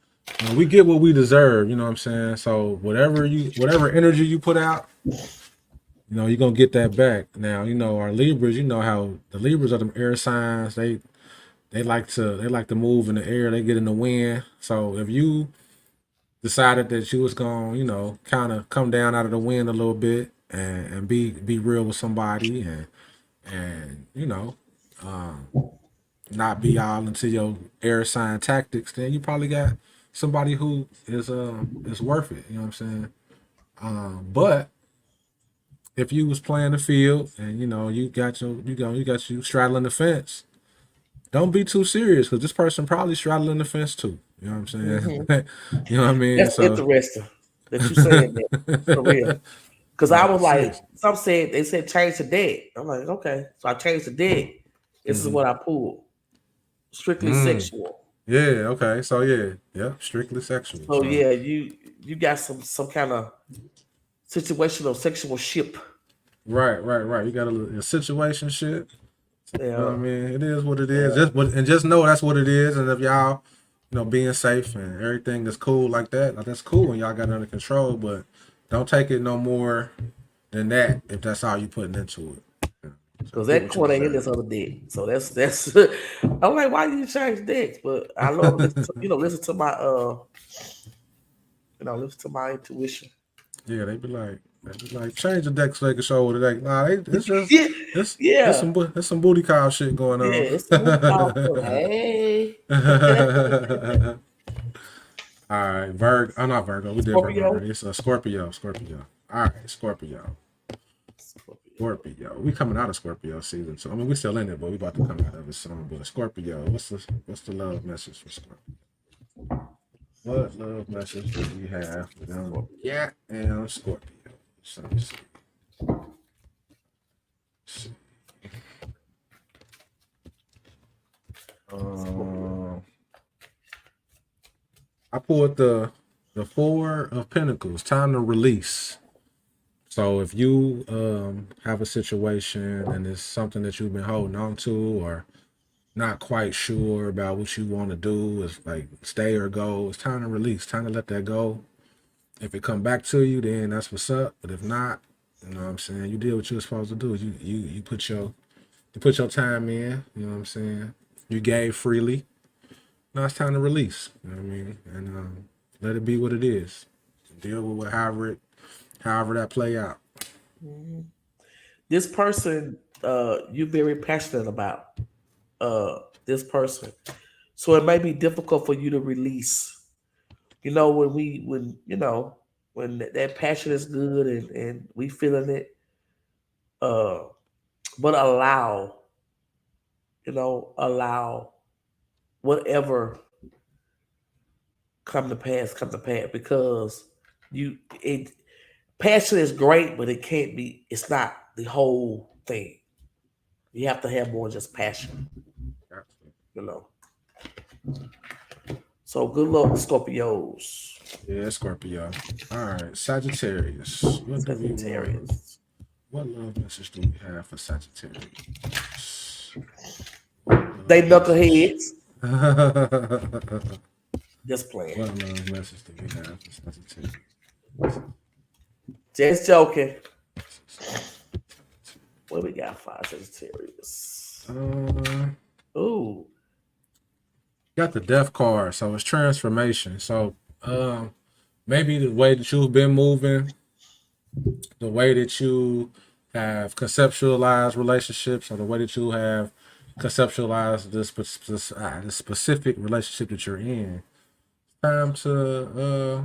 we get what we deserve. You know what I'm saying? So whatever energy you put out, you're gonna get that back. Now, our Libras. You know how the Libras are them air signs. They like to move in the air. They get in the wind. So if you decided that you was gonna, kind of come down out of the wind a little bit and be real with somebody and not be all into your air sign tactics, then you probably got somebody who is worth it. You know what I'm saying? But if you was playing the field and you straddling the fence, don't be too serious because this person probably straddling the fence too. You know what I'm Hmm. saying? You know what I mean? That's So interesting that you saying that for real. Because I was like, seriously. they said change the deck. I'm like, okay, so I changed the deck. This is Hmm. what I pulled. Strictly Mm. sexual. Yeah. Okay. So yeah. Strictly sexual. So So yeah, you got some kind of situational sexual ship. right. You got a situation shit. You know what I Yeah, mean? It is what it is. yeah. Just know that's what it is. And if y'all, being safe and everything is cool like that, like that's cool and y'all got it under control. But don't take it no more than that if that's all you putting into it. Yeah. So Because get that what you corner in deserve. this other deck. So that's I'm like, why you change decks? But I love listen to my listen to my intuition. Yeah, they be like, change the deck so they can show what the deck. Nah, it's just Yeah, it's it's yeah, some it's some booty call shit going yeah. on. It's a movie called Hey. All right, Virgo. I'm not Virgo. We did Virgo Scorpio. already. It's a Scorpio. Scorpio. All right, Scorpio. Scorpio. Scorpio. We coming out of Scorpio season, so I mean we still in it, but we about to come out of it soon. But Scorpio, what's the love message for Scorpio? What love message do we have for them? Scorpio. Yeah, and Scorpio. So let's see. Scorpio. Um, I pulled the Four of Pentacles. Time to release. So if you have a situation and it's something that you've been holding on to or not quite sure about what you want to do, it's like stay or go. It's time to release. Time to let that go. If it come back to you, then that's what's up. But if not, you know what I'm saying. You did what you were supposed to do. You put your time in. You know what I'm saying. You gave freely. Now it's time to release. You know what I mean, and let it be what it is. Deal with however that play out. Mhm. This person, you very passionate about. This person, so it may be difficult for you to release. When that passion is good and we feeling it, uh, but allow whatever come to pass because you it passion is great, but it's not the whole thing. You have to have more than just passion, you know. So good luck, Scorpios, Yeah, Scorpio. All right, Sagittarius. What do we want? Sagittarius. What love message do we have for Sagittarius? What They love message? knuckleheads. What Just playing. love message do we have for Sagittarius? Just joking. What we got? Five Sagittarius. Uh, Ooh. got the Death card, so it's transformation. So, maybe the way that you've been moving, the way that you have conceptualized relationships, or the way that you have conceptualized this specific relationship that you're in. Time to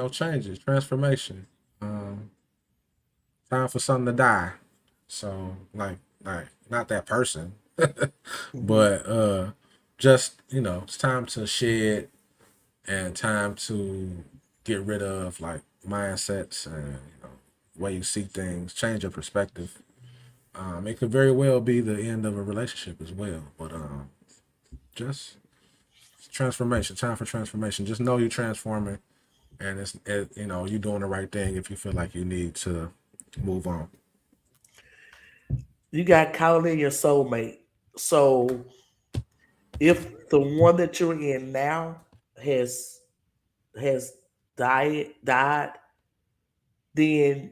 change it, transformation. Um, Time for something to die. So like not that person, Mhm. but just it's time to shed and time to get rid of like mindsets and way you see things, change your perspective. It could very well be the end of a relationship as well, but just transformation, time for transformation. Just know you're transforming, and you're doing the right thing if you feel like you need to move on. You got calling in your soulmate. So If the one that you're in now has has died, then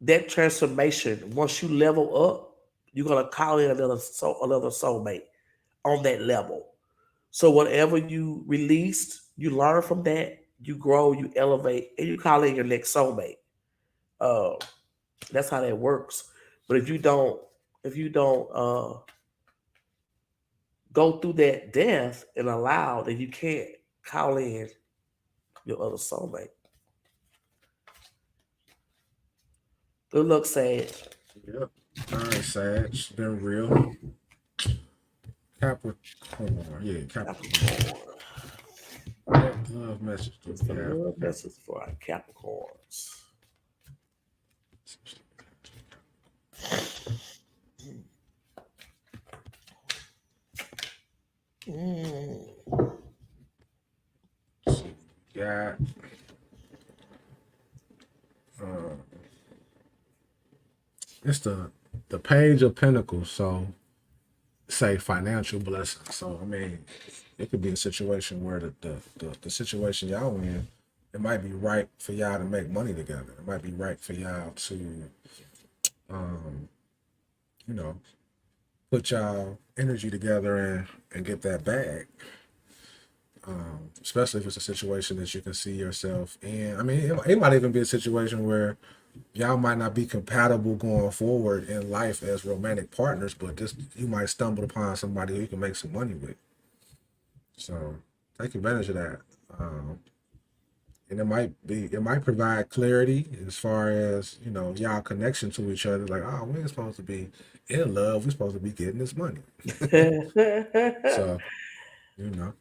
that transformation, once you level up, you're gonna call in another soulmate on that level. So whatever you released, you learn from that, you grow, you elevate, and you call in your next soulmate. Uh, that's how that works. But if you don't go through that death and allow, then you can't call in your other soulmate. Good luck, Sage. Yep. All right, Sag. Been real. Capricorn. Yeah, Capricorn. Capricorn. What love message do What's the we have love for message for our Capricorns? Mm. Capricorn? Got uh, it's the Page of Pentacles. So say financial blessings. So I mean, it could be a situation where the situation y'all in, it might be right for y'all to make money together. It might be right for y'all to um, you know, put y'all energy together and get that bag. Especially if it's a situation that you can see yourself in. I mean, it might even be a situation where y'all might not be compatible going forward in life as romantic partners, but just you might stumble upon somebody who you can make some money with. So take advantage of that. And it might provide clarity as far as, y'all connection to each other. Like, oh, we ain't supposed to be in love. We're supposed to be getting this money. So, you know,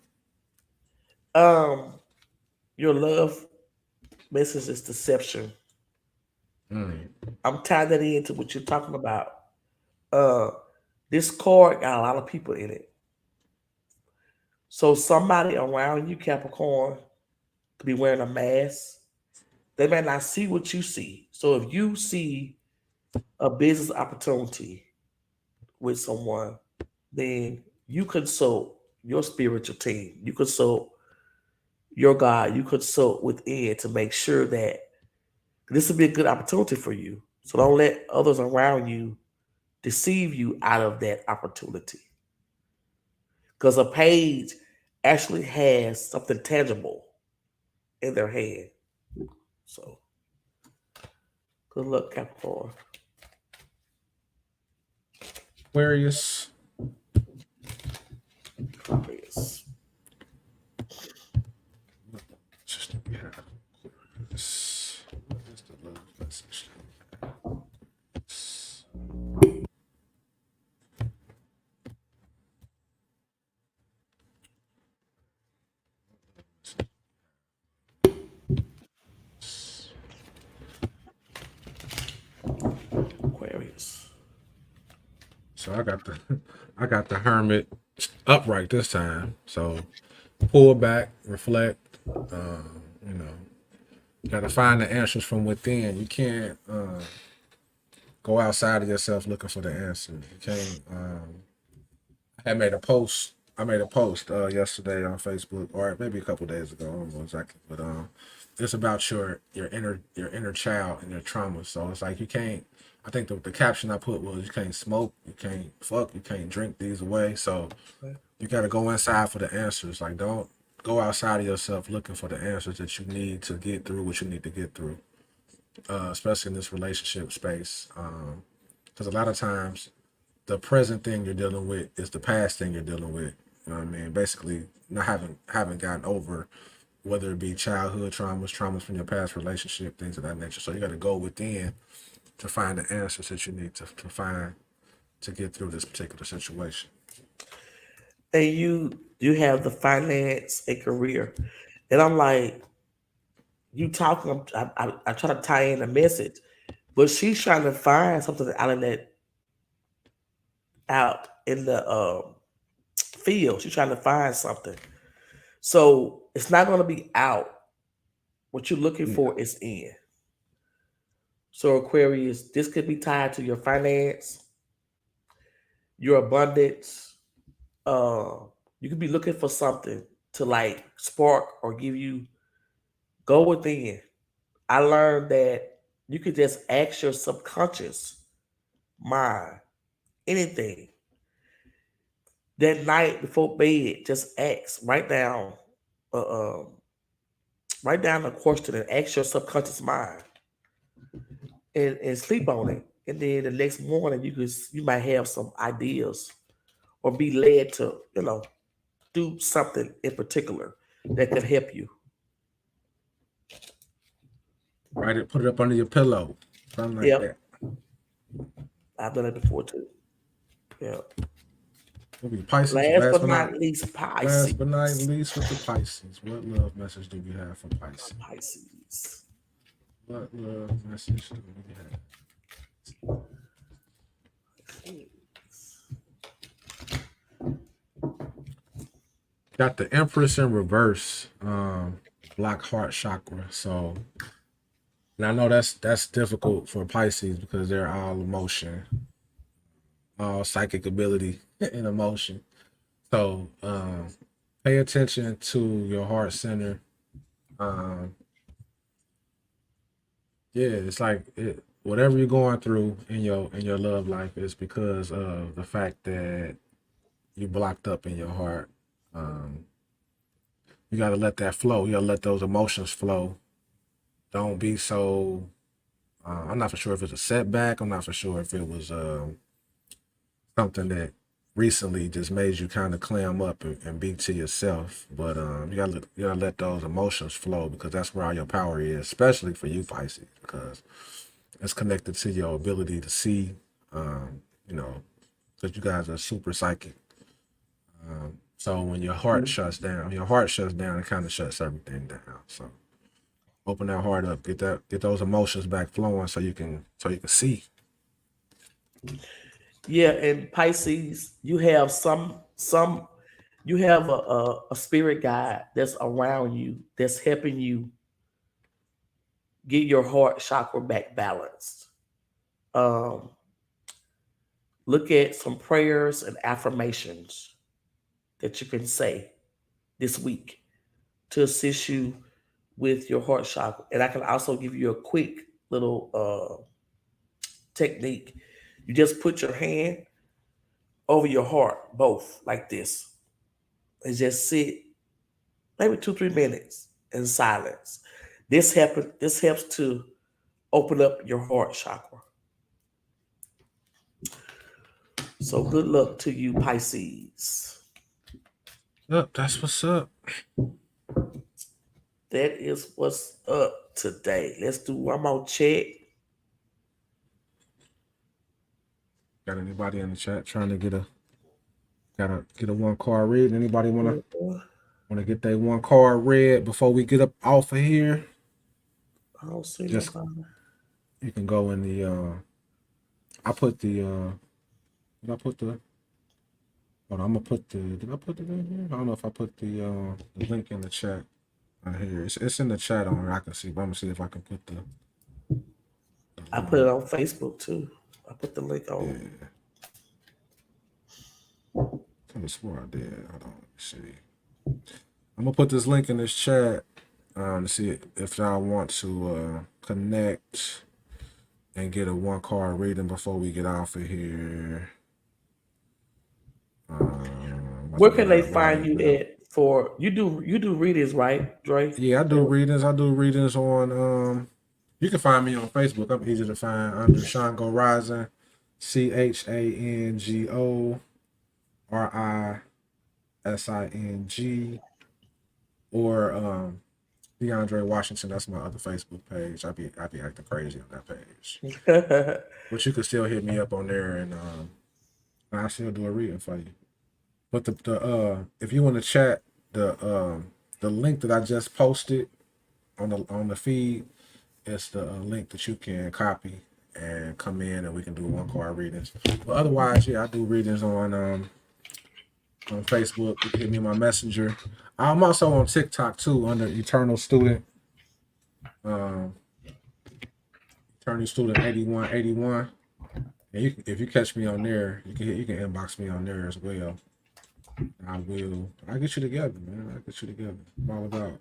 um, your love message is deception. mm, I'm tying that into what you're talking about. Uh, this card got a lot of people in it. So somebody around you, Capricorn, could be wearing a mask. They may not see what you see. So if you see a business opportunity with someone, then you consult your spiritual team. You consult your God. You consult within to make sure that this will be a good opportunity for you. So don't let others around you deceive you out of that opportunity. Because a page actually has something tangible in their hand. So good luck, Capricorn. Aquarius. Aquarius. Just yeah. What is the love message? Aquarius. So I got the I got the Hermit upright this time. So pull back, reflect. You know, you got to find the answers from within. You can't go outside of yourself looking for the answer. You can't. I made a post. I made a post yesterday on Facebook, or maybe a couple days ago. I don't know exactly, but it's about your inner child and your trauma. So it's like you can't. I think the caption I put was you can't smoke, you can't fuck, you can't drink these away. So you got to go inside for the answers. Like don't go outside of yourself looking for the answers that you need to get through what you need to get through, especially in this relationship space. Because a lot of times the present thing you're dealing with is the past thing you're dealing with. You know what I mean? Basically, not haven't gotten over whether it be childhood traumas from your past relationship, things of that nature. So you got to go within to find the answers that you need to find to get through this particular situation. And you have the finance and career. And I'm like, you talking, I try to tie in a message, but she's trying to find something out in that out in the field. She's trying to find something. So it's not gonna be out. What you're looking Yeah. for is in. So Aquarius, this could be tied to your finance, your abundance, You could be looking for something to like spark or give you go within. I learned that you could just ask your subconscious mind anything that night before bed. Just ask, uh, um, write down a question and ask your subconscious mind and sleep on it. And then the next morning, you might have some ideas or be led to do something in particular that could help you. Write it, put it up under your pillow, something like Yep, that. I've done it before too. Yeah. It'll be Pisces. Last but not least, Last Pisces. but not least with the Pisces. What love message do we have for Pisces? Pisces. What love message do we have? Got the Empress in reverse, black heart chakra. So, and I know that's difficult for Pisces because they're all emotion, all psychic ability and emotion. So, pay attention to your heart center. Um, yeah, it's like whatever you're going through in your love life is because of the fact that you blocked up in your heart. Um, you got to let that flow. You got to let those emotions flow. Don't be so. I'm not for sure if it's a setback. I'm not for sure if it was something that recently just made you kind of clam up and be to yourself. But you gotta let those emotions flow because that's where all your power is, especially for you Pisces, because it's connected to your ability to see. Um, you know, because you guys are super psychic. So when your heart shuts down, it kind of shuts everything down. So open that heart up, get those emotions back flowing, so you can see. Yeah, and Pisces, you have you have a spirit guide that's around you that's helping you get your heart chakra back balanced. Um, look at some prayers and affirmations that you can say this week to assist you with your heart chakra. And I can also give you a quick little technique. You just put your hand over your heart, both like this, and just sit maybe 2 3 minutes in silence. This helps to open up your heart chakra. So good luck to you, Pisces. Yep, that's what's up. That is what's up today. Let's do one more check. Got anybody in the chat trying to get a one card read? Anybody wanna get that one card read before we get up off of here? I don't see Just nobody. you can go in the I put the did I put the hold on, I'm gonna put the did I put it in here? I don't know if I put the link in the chat right here. It's in the chat on here. I can see, but I'm gonna see if I can put the I put it link. on Facebook too. I put the link on. Yeah, I could have swore I did. Hold on, let me see. I'm gonna put this link in this chat to see if y'all want to connect and get a one card reading before we get off of here. About Where to do can they that find right you now. at for you do readings, right, Dre? Yeah, I do readings. I do readings on. You can find me on Facebook. I'm easy to find under Shango Rising, ChangoRising, or DeAndre Washington. That's my other Facebook page. I be acting crazy on that page, but you can still hit me up on there, and I still do a reading for you. But the if you want to chat the link that I just posted on the feed, it's the link that you can copy and come in and we can do one card readings. But otherwise, yeah, I do readings on Facebook. You can hit me on my messenger. I'm also on TikTok too under Eternal Student. Um, Eternal Student 8181. And if you catch me on there, you can inbox me on there as well. I will. I get you together, man. I get you together. I'm all about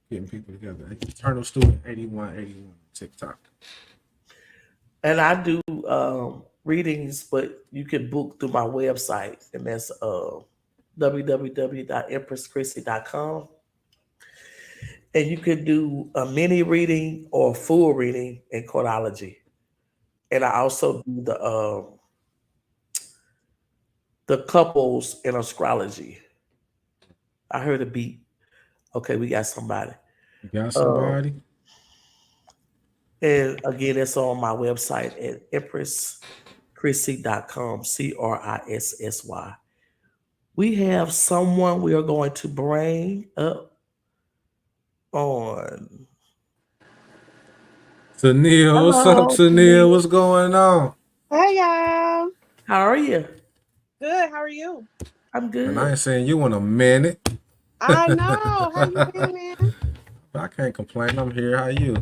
getting people together. Eternal Student 8181 TikTok. And I do readings, but you can book through my website, and that's www.empresschristy.com. And you can do a mini reading or a full reading in cardology. And I also do the couples in astrology. I heard a beat. Okay, we got somebody. You got Um, somebody? and again, it's on my website at empresschrissy.com, CRISSY. We have someone we are going to bring up on. Tennille, what's up, Hello, Tennille? Tania. What's going on? Hey y'all. How are you? Good. How are you? I'm And I good. ain't saying you in a minute. I know. How you been, man? I can't complain. I'm here. How you?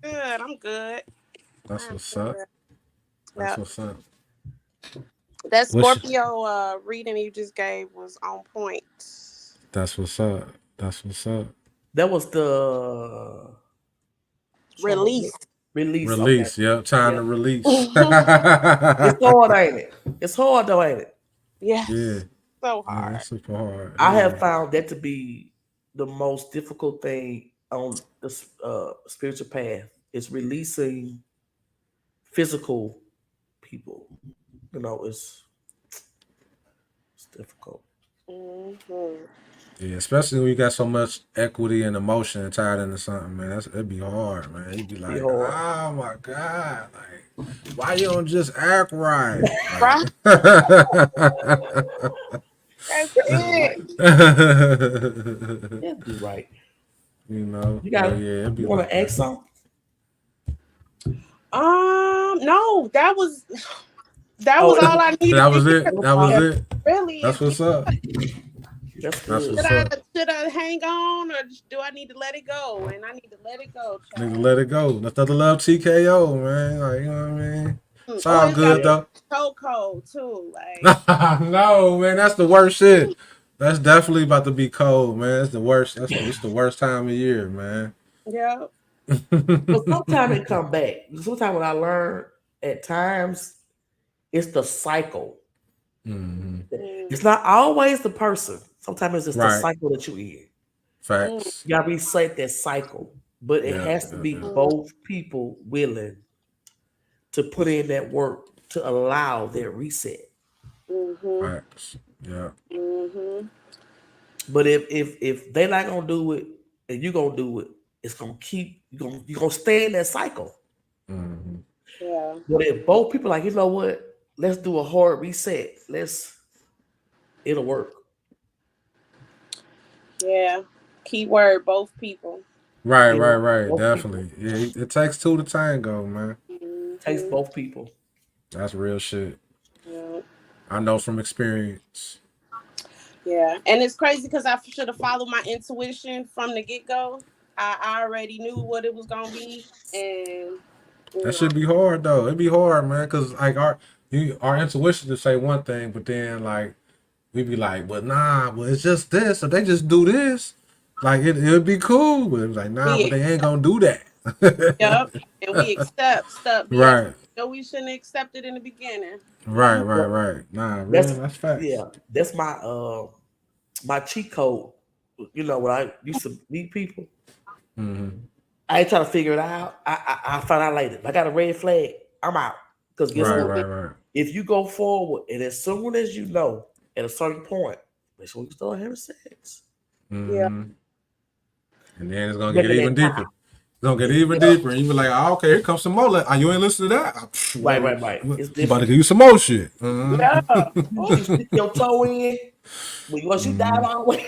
Good. I'm good. That's I'm what's up. good. That's Yeah. what's up. That What's Scorpio reading you just gave was on point. that's what's up. That's what's up. That was the Release. release. Okay. Release. Yep. Time to Yep. release. It's hard, ain't it? It's hard though, ain't it? Yeah. Yes. So Yeah. hard. It's super hard. I Yeah. have found that to be the most difficult thing on the spiritual path is releasing physical people. You know, it's difficult. Hmm. Yeah. Especially when you got so much equity and emotion tied into something, man. It'd be hard, man. You'd be Be like, hard. oh my God. Like, why you don't just act right? Like Right. That's Just do it. right. Just do right. you know, You but got. yeah, it'd be You want like to ask that. something? No, that was Oh, all I needed That to was hear. it. That was okay. it. Really, That's is what's up. That's That's good. should what's I up. should I hang on or do I need to let it go? And I need to let it go, Nigga, child. let it go. That's the love TKO, man. Like, you know what I mean? It's Oh, all you got good Yeah. though. so cold too. Like, No, man, that's the worst shit. That's definitely about to be cold, man. It's the worst. It's the worst time of year, man. yeah. But sometimes it come back. Sometimes what I learn at times it's the cycle. hmm Mm, It's not always the person. Sometimes it's just the Right. cycle that you in. mm, Facts. You gotta reset that cycle. But it Yeah, has to yeah, be yeah. mm, both people willing to put in that work to allow that reset. mhm, Facts. Yeah. mhm. But if they not gonna do it and you gonna do it, it's gonna keep you gonna stay in that cycle. hmm Yeah, But if both people like, you know what, let's do a hard reset. It'll work. yeah. Keyword: both people. Right, Yeah. right, right. Both people. Definitely. Yeah, it takes two to tango, man. Takes Mhm. both people. That's real shit. Yeah, I know from experience. yeah. And it's crazy because I should have followed my intuition from the get go. I already knew what it was gonna be, and That you know, should be hard though. It'd be hard, man, because like our intuition to say one thing, but then like we be like, but nah, well it's just this, or they just do this. Like it'd be cool, but it's like nah, we but they ain't gonna do yep, that. and we accept stuff. Yeah, Right, no, we shouldn't have accepted in the beginning. right, Mm, right, Well, right. Nah, that's real, that's facts. yeah. That's my cheat code. You know, when I used to meet people, hmm I ain't trying to figure it out. I find out later. If I got a red flag, I'm out. Because guess Right, what? mhm, right, right. If you go forward and as soon as you know at a certain point, that's when you start having sex. yeah, hmm And then it's gonna get Making even that deeper. time. It's gonna get It's even different. deeper, and you be like, oh, okay, here comes some more. You ain't listen to that. Right, Well, right, right. I'm It's about to different. give you some more shit. yeah. You stick your toe in, but once you dive Mhm. all the way,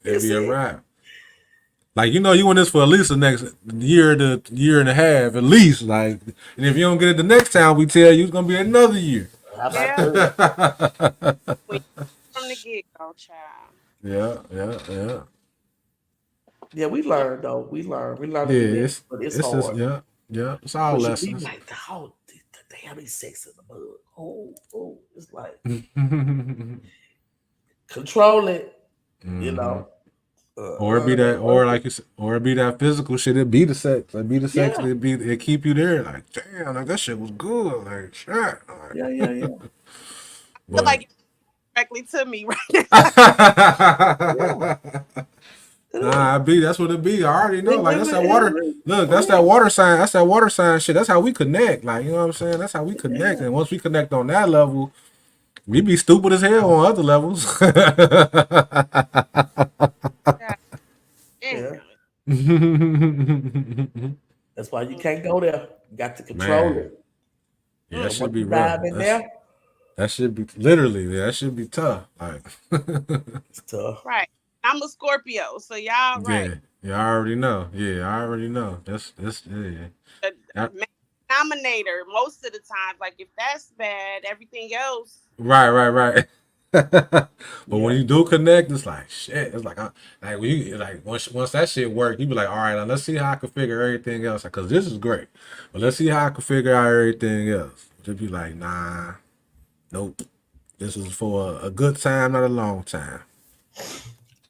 It'd it's be a it. wrap. Like you in this for at least the next year to year and a half at least. Like, and if you don't get it the next time we tell you, it's gonna be another year. How about Yeah, that? we from the get go, child. Yeah, yeah, yeah, Yeah, we Yeah, learned though. We learned yeah. to do that, but it's It's just hard. yeah, yeah. It's all Cause you be lessons. like, oh, they having sex in the mud. Oh, oh, it's like, control it. You Hmm. know. Or it be that, or Work it. like you said, or it be that physical shit. It be the sex. It be the sex. Yeah, It keep you there. Like damn, like that shit was good. Like shit. Like, yeah, yeah, yeah, Feel but like it's directly to me right now. yeah. It nah, is. I be that's what it be. I already know. It Like that's really that water. is. Look, For that's that real. water sign. That's that water sign shit. That's how we connect. Like you know what I'm saying. That's how we connect. Yeah, And once we connect on that level, we be stupid as hell on other levels. God damn. yeah. That's why you can't go there. You got to control Man, it. yeah, that Mm, And should once be you rough. dive in there, That should be literally. Yeah, that should be tough. Like, it's tough. right. I'm a Scorpio, so y'all right. yeah, yeah, I already know. Yeah, I already know. That's yeah. The That- main denominator most of the time. Like if that's bad, everything else. right, right, right. But when Yeah. you do connect, it's like shit. It's like when you like once that shit work, you be like, all right, now let's see how I can figure everything else out. Cause this is great, but let's see how I can figure out everything else. Just be like, nah, nope. This is for a good time, not a long time.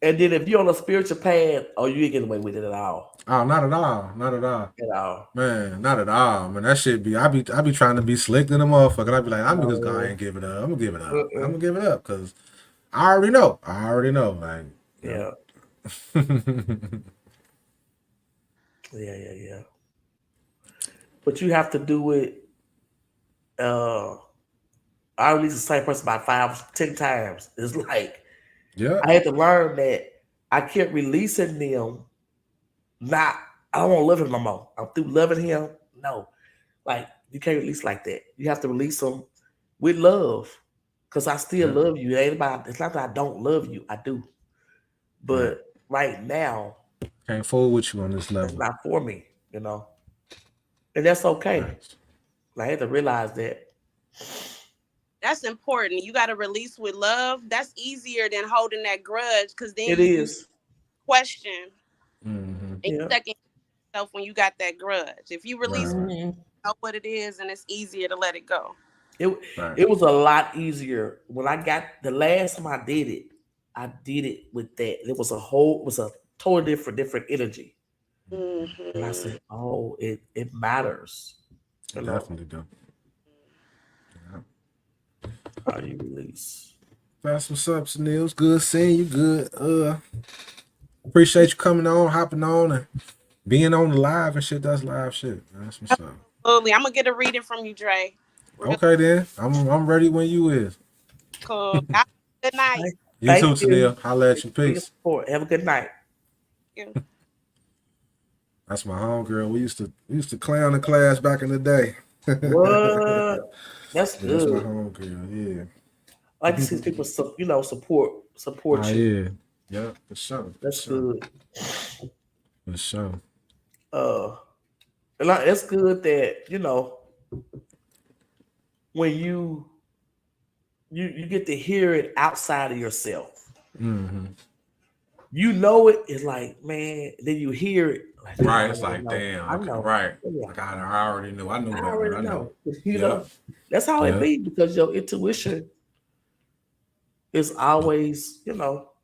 And then if you're on a spiritual path, oh, you ain't getting away with it at all. Oh, not at all, not at all. At all. Man, not at all. Man, that shit be I be trying to be slick than a motherfucker. I be like, I'm just gonna No. ain't give it up. I'm gonna give it up. I'm Uh-uh. gonna give it up because I already know. I already know. Like, Yeah. you Yeah, yeah, yeah. But you have to do it. Uh, I release the same person about 5, 10 times. It's like yeah, I had to learn that I kept releasing them. Not, I don't want to love him no more. I'm through loving him. No, like you can't release like that. You have to release them with love, because I still yeah, love you. It ain't about. It's not that I don't love you. I do, right. but right now, Can't fool with you on this that's level. not for me. And that's okay. Right. I had to realize that That's important. You got to release with love. That's easier than holding that grudge because then it you is. question Mm-hmm. and you Yeah. second yourself when you got that grudge. If you Right, release right, Mhm. what it is, and it's easier to let it go. It right. it was a lot easier when I got the last time I did it. I did it with that. It was a totally different energy. And I Hmm. said, "Oh, it matters." You know Definitely do. Yeah. how you release. That's what's up, Sunil. It's good seeing you. Good. Appreciate you coming on, hopping on, and being on the live and shit. That's live shit. That's what's up. Absolutely. I'm gonna get a reading from you, Dre. Real Okay then. I'm ready when you is. cool. Y'all, good night. Thank, You thank too, you. Sunil. Holla at Thank you. you for your Peace. support. Have a good night. You. That's my homegirl. We used to clown in class back in the day. What? That's Yeah, that's my good. homegirl. I like to see people, Oh support you. yeah. Yeah, for sure. For That's sure. good. For sure. Uh, it's good that when you get to hear it outside of yourself. Hmm. It's like, man. Then you hear it like, damn, Right. I It's already like, know. damn. I Okay. know. Right. Yeah, Like I already knew. I knew I better. already I know. know. Yep. That's how it Yep. be because your intuition is always,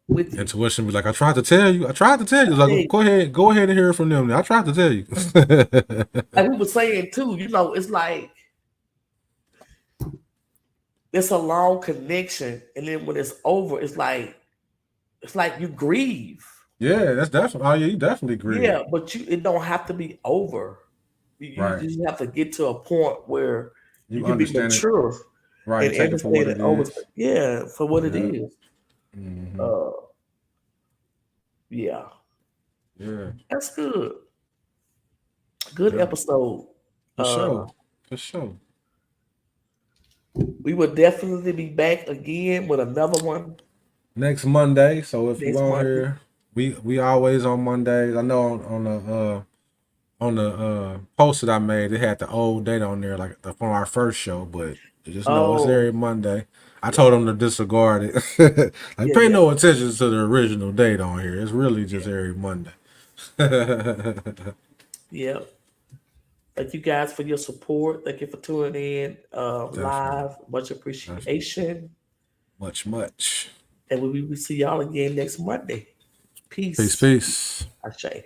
with you. Intuition be like, I tried to tell you. I tried to tell you. It's like, Hey, go ahead and hear it from them. I tried to tell you. like we were saying too, it's like it's a long connection, and then when it's over, it's like you grieve. Yeah, that's definitely. Oh yeah, you definitely grieve. Yeah, but it don't have to be over. You Right. just have to get to a point where you You can be understand it. mature Right. and And take it for what understand it it over. is. Yeah, for what it Yeah. is. Hmm. Uh, yeah, Yeah. that's good. Good Yeah. episode. For Uh, sure. For sure. we will definitely be back again with another one Next Monday. So if you next on Monday. here, we always on Mondays. I know on the post that I made, it had the old date on there, like from our first show, but you just know it's Oh, every Monday. I yeah, told them to disregard it. Like yeah, pay yeah, no attention to the original date on here. It's really just yeah, every Monday. Definitely. yeah. Thank you guys for your support. Thank you for tuning in live. Much Definitely. appreciation. Much, much. And we will see y'all again next Monday. Peace, Peace. peace. Ashe.